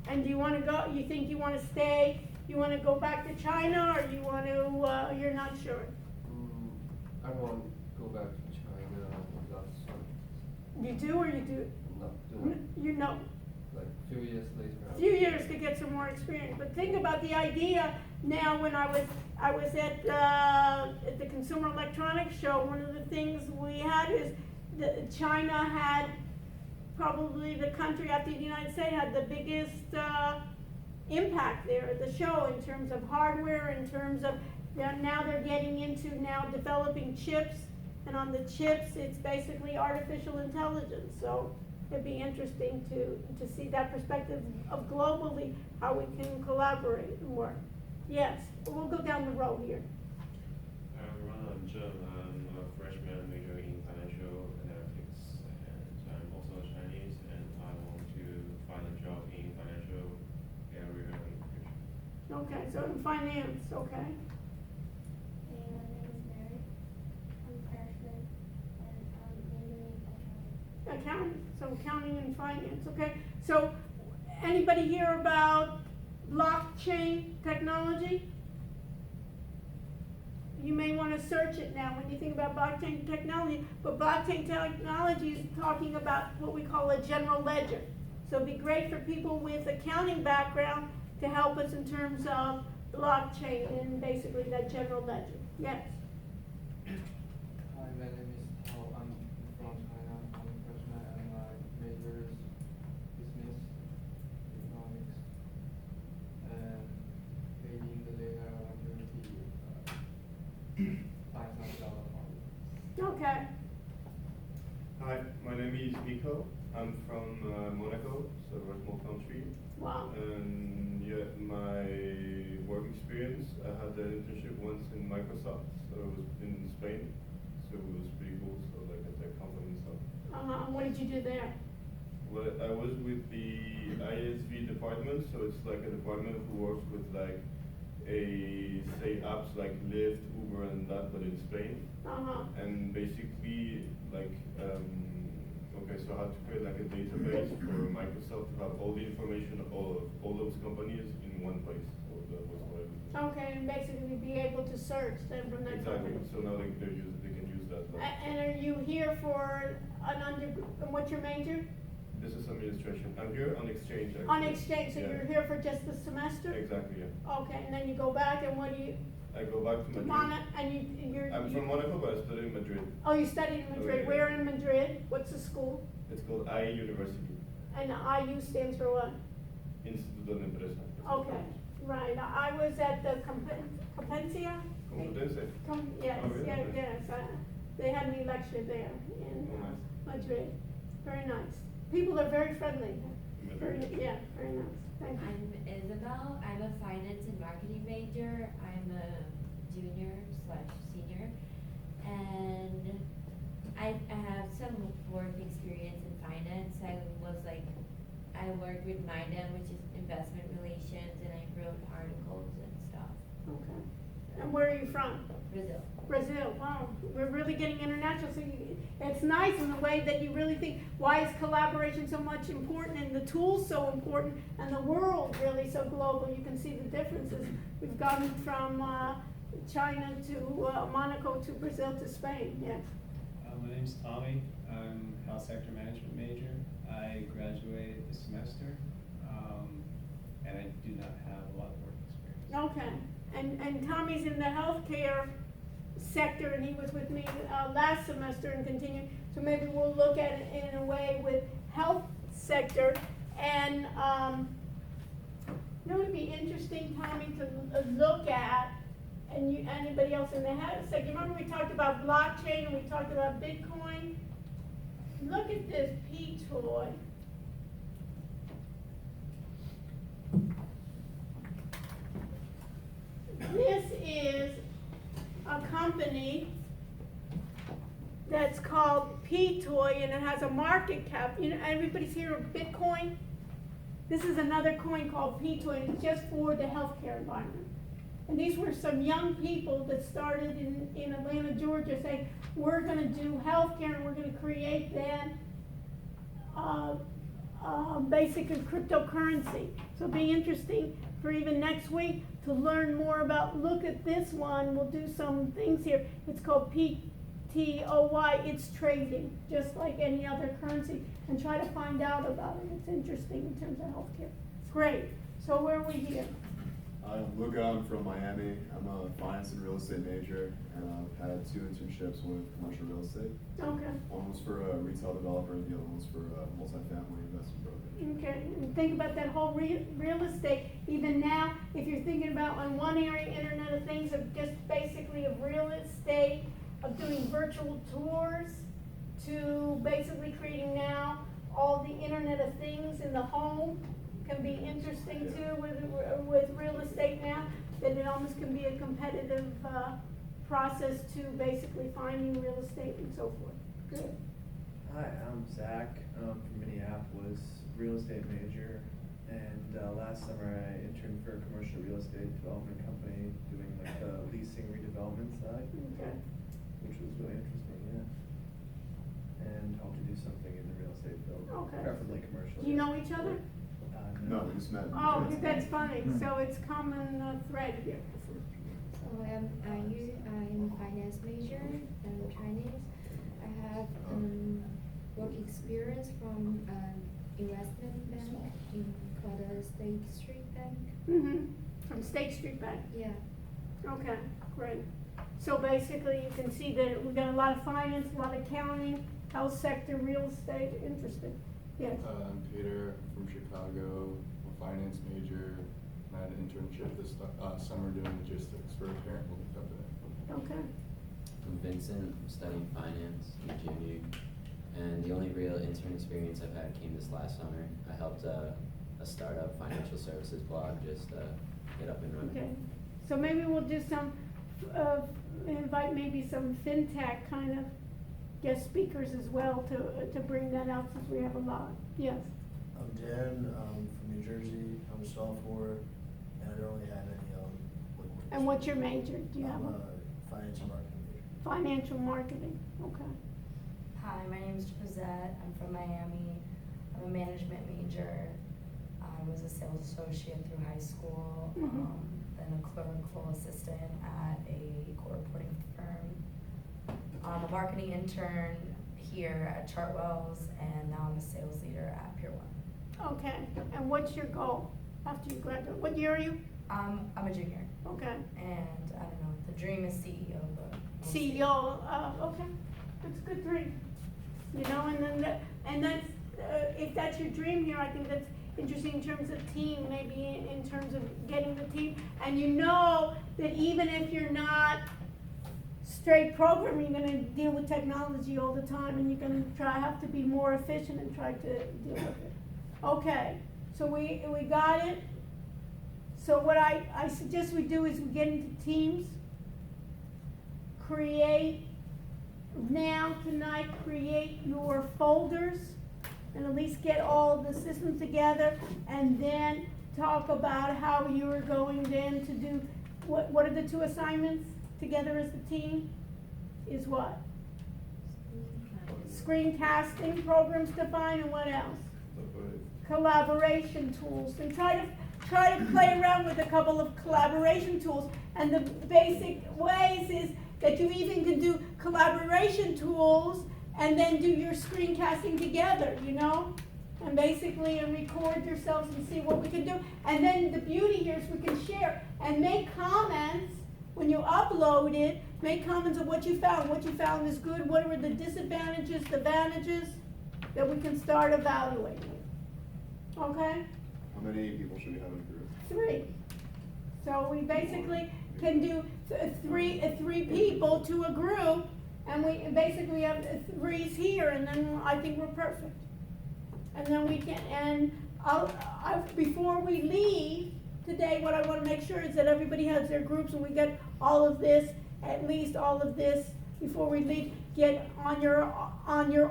And do you want to go, you think you want to stay, you want to go back to China, or you want to, you're not sure? I want to go back to China. That's You do or you do? not doing. You know, Like a few years later. a few years to get some more experience. But think about the idea now. When I was at the Consumer Electronics Show, one of the things we had is that China had probably the country after the United States had the biggest impact there at the show in terms of hardware, in terms of now they're getting into now developing chips, and on the chips it's basically artificial intelligence. So it'd be interesting to see that perspective of globally how we can collaborate and work. Yes, we'll go down the road here. I'm Jim. I'm a freshman majoring in financial analytics, and I'm also Chinese, and I want to find a job in financial area in the future. Okay, so in finance, okay. Hey, my name is Mary. I'm freshman, and I'm majoring in accounting. Accounting, so accounting and finance, okay. So anybody hear about blockchain technology? You may want to search it now when you think about blockchain technology, but blockchain technology is talking about what we call a general ledger. So it'd be great for people with accounting background to help us in terms of blockchain and basically that general ledger. Yes? Hi, my name is Tao. I'm from China. I'm a freshman and my major is business economics. And reading the data under the $500 fund. Okay. Hi, my name is Nico. I'm from Monaco, so a small country. Wow. And yeah, my work experience, I had an internship once in Microsoft, so it was in Spain, so it was pretty cool, so like a tech company and stuff. What did you do there? Well, I was with the ISV department, so it's like a department who works with like say apps like Lyft, Uber and that, but in Spain. And basically like, okay, so I had to create like a database for Microsoft to have all the information of all those companies in one place. So that was what I was. Okay, and basically be able to search then from that. Exactly, company. so now they can use that. And are you here for and what's your major? Business administration. I'm here on exchange actually. On exchange, so Yeah. you're here for just the semester? Exactly, yeah. Okay, and then you go back and what do you, I go back to Madrid. you're. I'm from Monaco, but I study in Madrid. Oh, you studied in Madrid. yeah. Where in Madrid? What's the school? It's called IE University, And IU stands for what? Instituto de Empresa. Okay, right. I was at the Competencia. Competencia. Yes, Oh, really? yeah, yes. They had me lecture there in Oh, nice. Madrid. Very nice. People are very friendly. Very, Madrid. yeah, very nice. Thank you. I'm Isabel. I'm a finance and marketing major. I'm a junior/senior, and I have some work experience in finance. I worked with MIDEM, which is investment relations, and I wrote articles and stuff. Okay. And where are you from? Brazil. Brazil. Wow, we're really getting international. So it's nice in the way that you really think, why is collaboration so much important and the tools so important and the world really so global? You can see the differences. We've gone from China to Monaco to Brazil to Spain. Yes. My name's Tommy. I'm health sector management major. I graduated this semester, and I do not have a lot of work experience. Okay. And Tommy's in the healthcare sector, and he was with me last semester and continued. So maybe we'll look at it in a way with health sector. And it would be interesting, Tommy, to look at, and you, anybody else in the health sector. Remember we talked about blockchain and we talked about Bitcoin? Look at this P-toy. This is a company that's called P-toy, and it has a market cap. You know, everybody's heard of Bitcoin? This is another coin called P-toy, and it's just for the healthcare environment. And these were some young people that started in Atlanta, Georgia, saying, we're gonna do healthcare and we're gonna create then basically cryptocurrency. So it'll be interesting for even next week to learn more about, look at this one, we'll do some things here. It's called PTOY, it's trading, just like any other currency, and try to find out about it. It's interesting in terms of healthcare. Great, so where are we here? I'm Luca, I'm from Miami. I'm a finance and real estate major, and I've had 2 internships with commercial real estate. Okay. One was for a retail developer, and the other one was for a multifamily investment brokerage. Okay, and think about that whole real estate, even now, if you're thinking about on one area, Internet of Things, of just basically of real estate, of doing virtual tours, to basically creating now all the Internet of Things in the home, can be interesting too with real estate now, that it almost can be a competitive process to basically finding real estate and so forth. Good. Hi, I'm Zach from Minneapolis, real estate major, and last summer I interned for a commercial real estate development company doing like the leasing redevelopment side, Okay. which was really interesting, yeah. And hope to do something in the real estate field, Okay. preferably commercial. Do you know each other? No, we just met. Oh, that's funny. So it's common thread here. So I'm a finance major and Chinese. I have work experience from investment bank called State Street Bank. Mm-hmm. From State Street Bank. Yeah. Okay, great. So basically, you can see that we've got a lot of finance, a lot of accounting, health sector, real estate. Interesting. Yes. I'm Peter from Chicago, a finance major, and I had an internship this summer doing logistics for a parent holding company. Okay. I'm Vincent, I'm studying finance, I'm a junior, and the only real intern experience I've had came this last summer. I helped a startup financial services blog just get up and running. Okay. So maybe we'll do some, invite maybe some fintech kind of guest speakers as well to bring that out since we have a lot. Yes. I'm Dan, from New Jersey. I'm a sophomore, and I don't really have any liquid. And what's your major? Do you have I'm a a finance and marketing major. financial marketing? Okay. Hi, my name is Josette. I'm from Miami. I'm a management major. I was a sales associate through high school. Mhm. then a clerical assistant at a court reporting firm. I'm a marketing intern here at Chartwell's, and now I'm a sales leader at Pier 1. Okay, and what's your goal after you graduate? What year are you? I'm a junior, Okay. and I don't know, the dream is CEO, but. we'll see. CEO, okay, that's a good dream. You know, and that's, if that's your dream here, I think that's interesting in terms of team, maybe in terms of getting the team. And you know that even if you're not straight programming, you're gonna deal with technology all the time, and you're gonna have to be more efficient and try to deal with it. Okay, so we got it. So what I suggest we do is we get into teams, create your folders, and at least get all the systems together, and then talk about how you are going then to do, what are the 2 assignments together as a team? Is what? Screencasting programs defined, and what else? Collaboration tools, and try to play around with a couple of collaboration tools. And the basic ways is that you even can do collaboration tools and then do your screencasting together, you know? And basically record yourselves and see what we can do. And then the beauty here is we can share and make comments when you upload it. Make comments of what you found is good, what were the disadvantages, the advantages, that we can start evaluating. Okay? How many people should we have in a group? 3. So we basically can do three people to a group, and we basically have 3s here, and then I think we're perfect. And then we can, and before we leave today, what I want to make sure is that everybody has their groups, and we get all of this, at least all of this, before we leave, get on your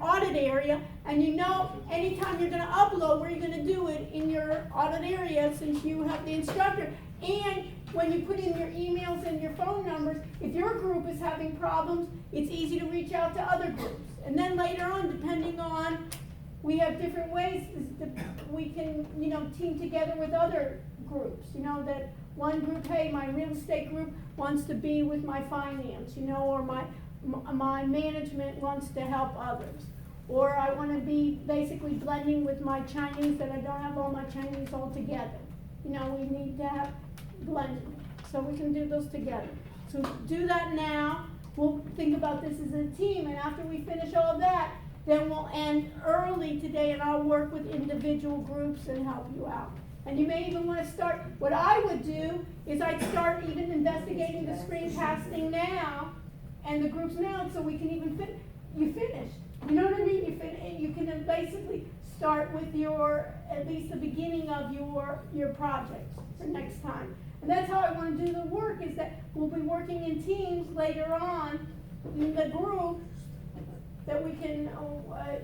audit area. And you know, anytime you're gonna upload, where you're gonna do it in your audit area, since you have the instructor. And when you put in your emails and your phone numbers, if your group is having problems, it's easy to reach out to other groups. And then later on, depending on, we have different ways we can, you know, team together with other groups. You know, that one group, hey, my real estate group wants to be with my finance, you know, or my management wants to help others. Or I want to be basically blending with my Chinese, that I don't have all my Chinese all together. You know, we need to have blending. So we can do those together. So do that now. We'll think about this as a team, and after we finish all of that, then we'll end early today, and I'll work with individual groups and help you out. And you may even want to start, what I would do is I'd start even investigating the screencasting now, and the groups now, so we can even you finished. You know what I mean? You can basically start with at least the beginning of your project for next time. And that's how I want to do the work, is that we'll be working in teams later on in the group, that we can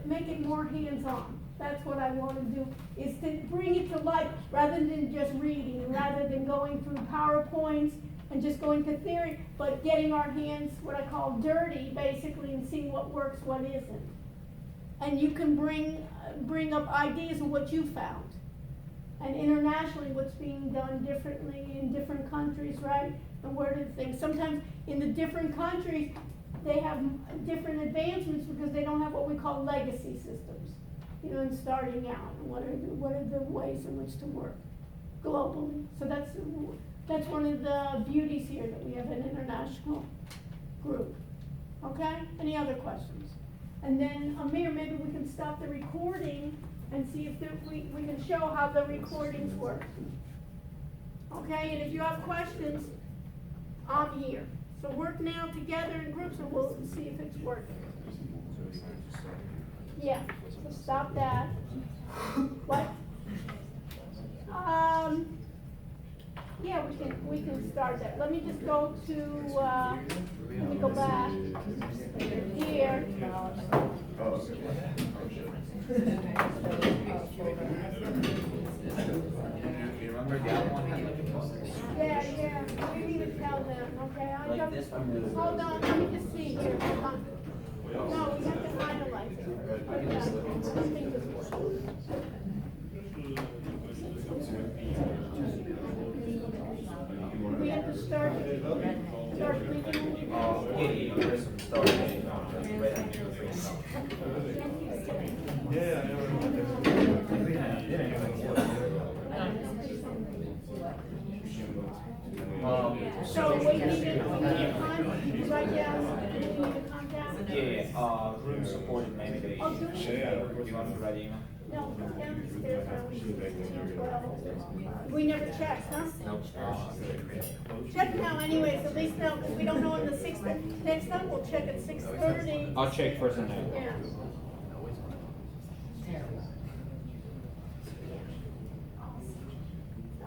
make it more hands-on. That's what I want to do, is to bring it to life rather than just reading, rather than going through PowerPoints and just going to theory, but getting our hands, what I call dirty, basically, and seeing what works, what isn't. And you can bring up ideas of what you found. And internationally, what's being done differently in different countries, right? And where do things, sometimes in the different countries, they have different advancements because they don't have what we call legacy systems, you know, in starting out. And what are the ways in which to work globally? So that's one of the beauties here, that we have an international group. Okay? Any other questions? And then, Amir, maybe we can stop the recording and see if we can show how the recordings work. Okay? And if you have questions, I'm here. So work now together in groups, and we'll see if it's working. Yeah, so stop that. What? Yeah, we can start that. Let me just go to, let me go back here. Yeah, we need to tell them, okay? Hold on, let me just see here, hold on. No, we have to highlight it. Okay, I think this works. Start reading. Yeah, there's some stuff that's red and green. Yeah, So what you need to write down, you need to contact? Yeah, room supported maybe. Oh, do it. Do you want me to write email? No, downstairs, we never checked, huh? Nope. Check now anyways, at least now, because we don't know in the sixth, next time we'll check at 6:30. I'll check first and then. Yeah.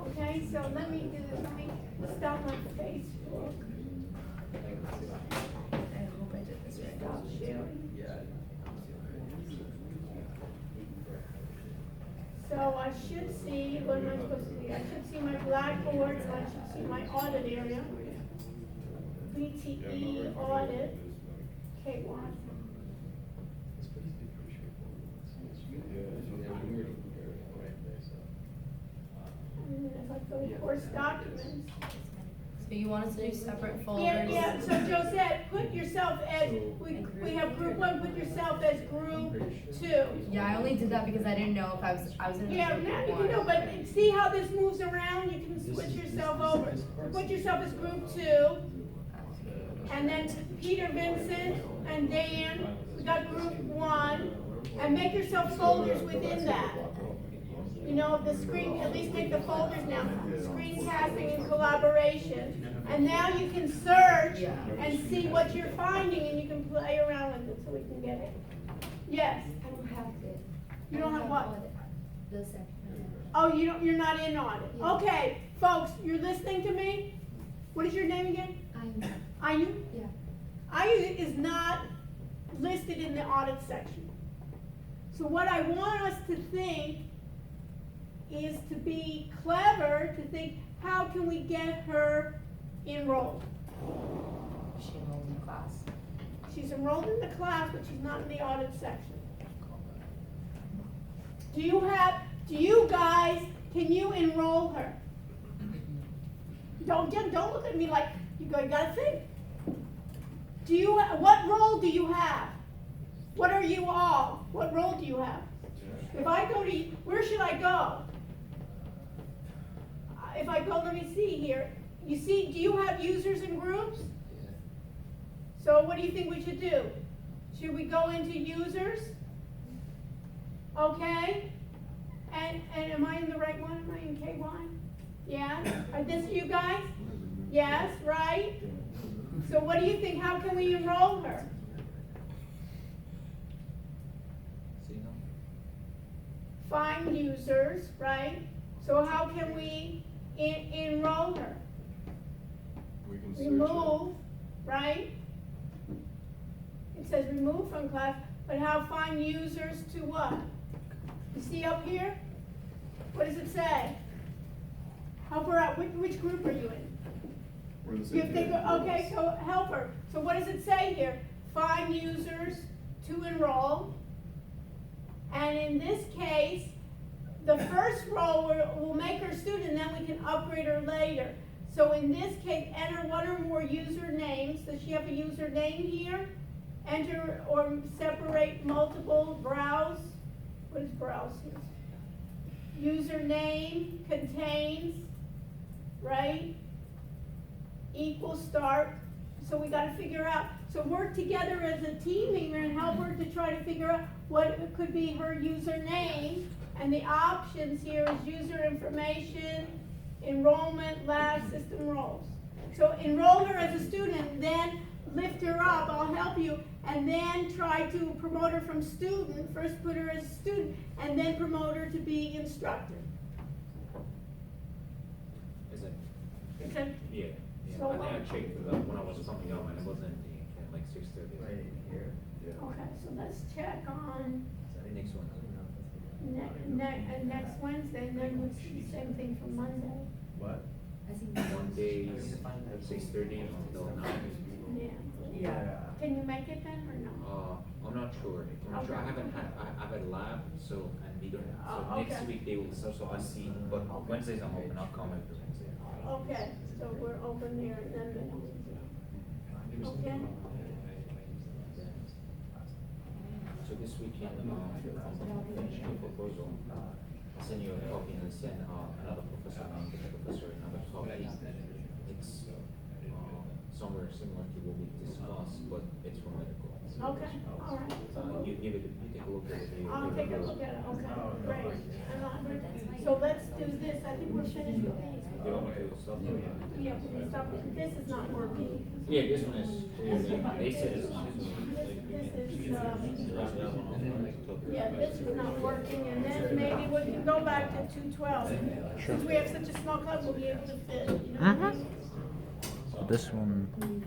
Okay, so let me do this, let me stop my Facebook. I hope I did this right. Stop sharing. So I should see, what am I supposed to see? I should see my blackboard, so I should see my audit area. BTE audit, K1. And then if I go to course documents. So you want us to do separate folders? Yeah, so Josette, put yourself as, we have group 1, put yourself as group 2. Yeah, I only did that because I didn't know if I was in a Yeah, group now one. you know, but see how this moves around? You can switch yourself over. Put yourself as group 2. And then Peter, Vincent, and Dan, we got group 1. And make yourself folders within that. You know, the screen, at least make the folders now, screencasting and collaboration. And now you can search and see what you're finding and you can play around with it so we can get it. Yes? I don't have it. You don't have what? The section. Oh, you're not in on it. Yeah. Okay, folks, you're listening to me? What is your name again? Ayu? Yeah. Ayu is not listed in the audit section. So what I want us to think is to be clever, to think, how can we get her enrolled? She enrolled in the class. She's enrolled in the class, but she's not in the audit section. Do you guys, can you enroll her? Don't look at me like, you gotta think. What role do you have? What are you all? What role do you have? If I go to, where should I go? If I go, let me see here. You see, do you have users and groups? So what do you think we should do? Should we go into users? Okay. And am I in the right one? Am I in K1? Yeah? Are this you guys? Yes, right? So what do you think? How can we enroll her? Find users, right? So how can we enroll her? We can search Remove, right? It says remove from class, but how find users to what? You see up here? What does it say? Help her out. Which group are you in? We're in the You same think, page. okay, so help her. So what does it say here? Find users to enroll. And in this case, the first row will make her student, then we can upgrade her later. So in this case, enter one or more usernames. Does she have a username here? Enter or separate multiple, browse. What is browse here? Username contains, right? Equal start. So we gotta figure out, so work together as a team here and help her to try to figure out what could be her username. And the options here is user information, enrollment, lab, system roles. So enroll her as a student, then lift her up, I'll help you, and then try to promote her from student, first put her as a student, and then promote her to be instructor. Is it? Okay? Yeah. So I think I checked when I was coming up and it wasn't like 6:30. Right here. Okay, so let's check on Next one. next Wednesday, and then we'll see the same thing for Monday. What? I think Monday, 6:30 until 9. Yeah. Can you make it then, or no? I'm not sure. Okay. I haven't had, I've had a lab, so, and we don't, so Oh, next okay. week they will, so I see, but Wednesdays I'm open, I'll come every Wednesday. Okay, so we're open there and then middle. Okay? So this weekend, finish your proposal, send you a copy and send another professor, another copy. It's somewhere similar to what we discussed, but it's for medical. Okay, all right. You give it, you take a look at it. I'll take a look at it, okay, great. So let's do this, I think we're finished with these. You want me to stop? Yeah, we can stop, this is not working. Yeah, this one is clearly, they said it's. This is, yeah, this is not working, and then maybe we can go back to 212. Since we have such a small class, we'll be able to fit, you know what I mean? This one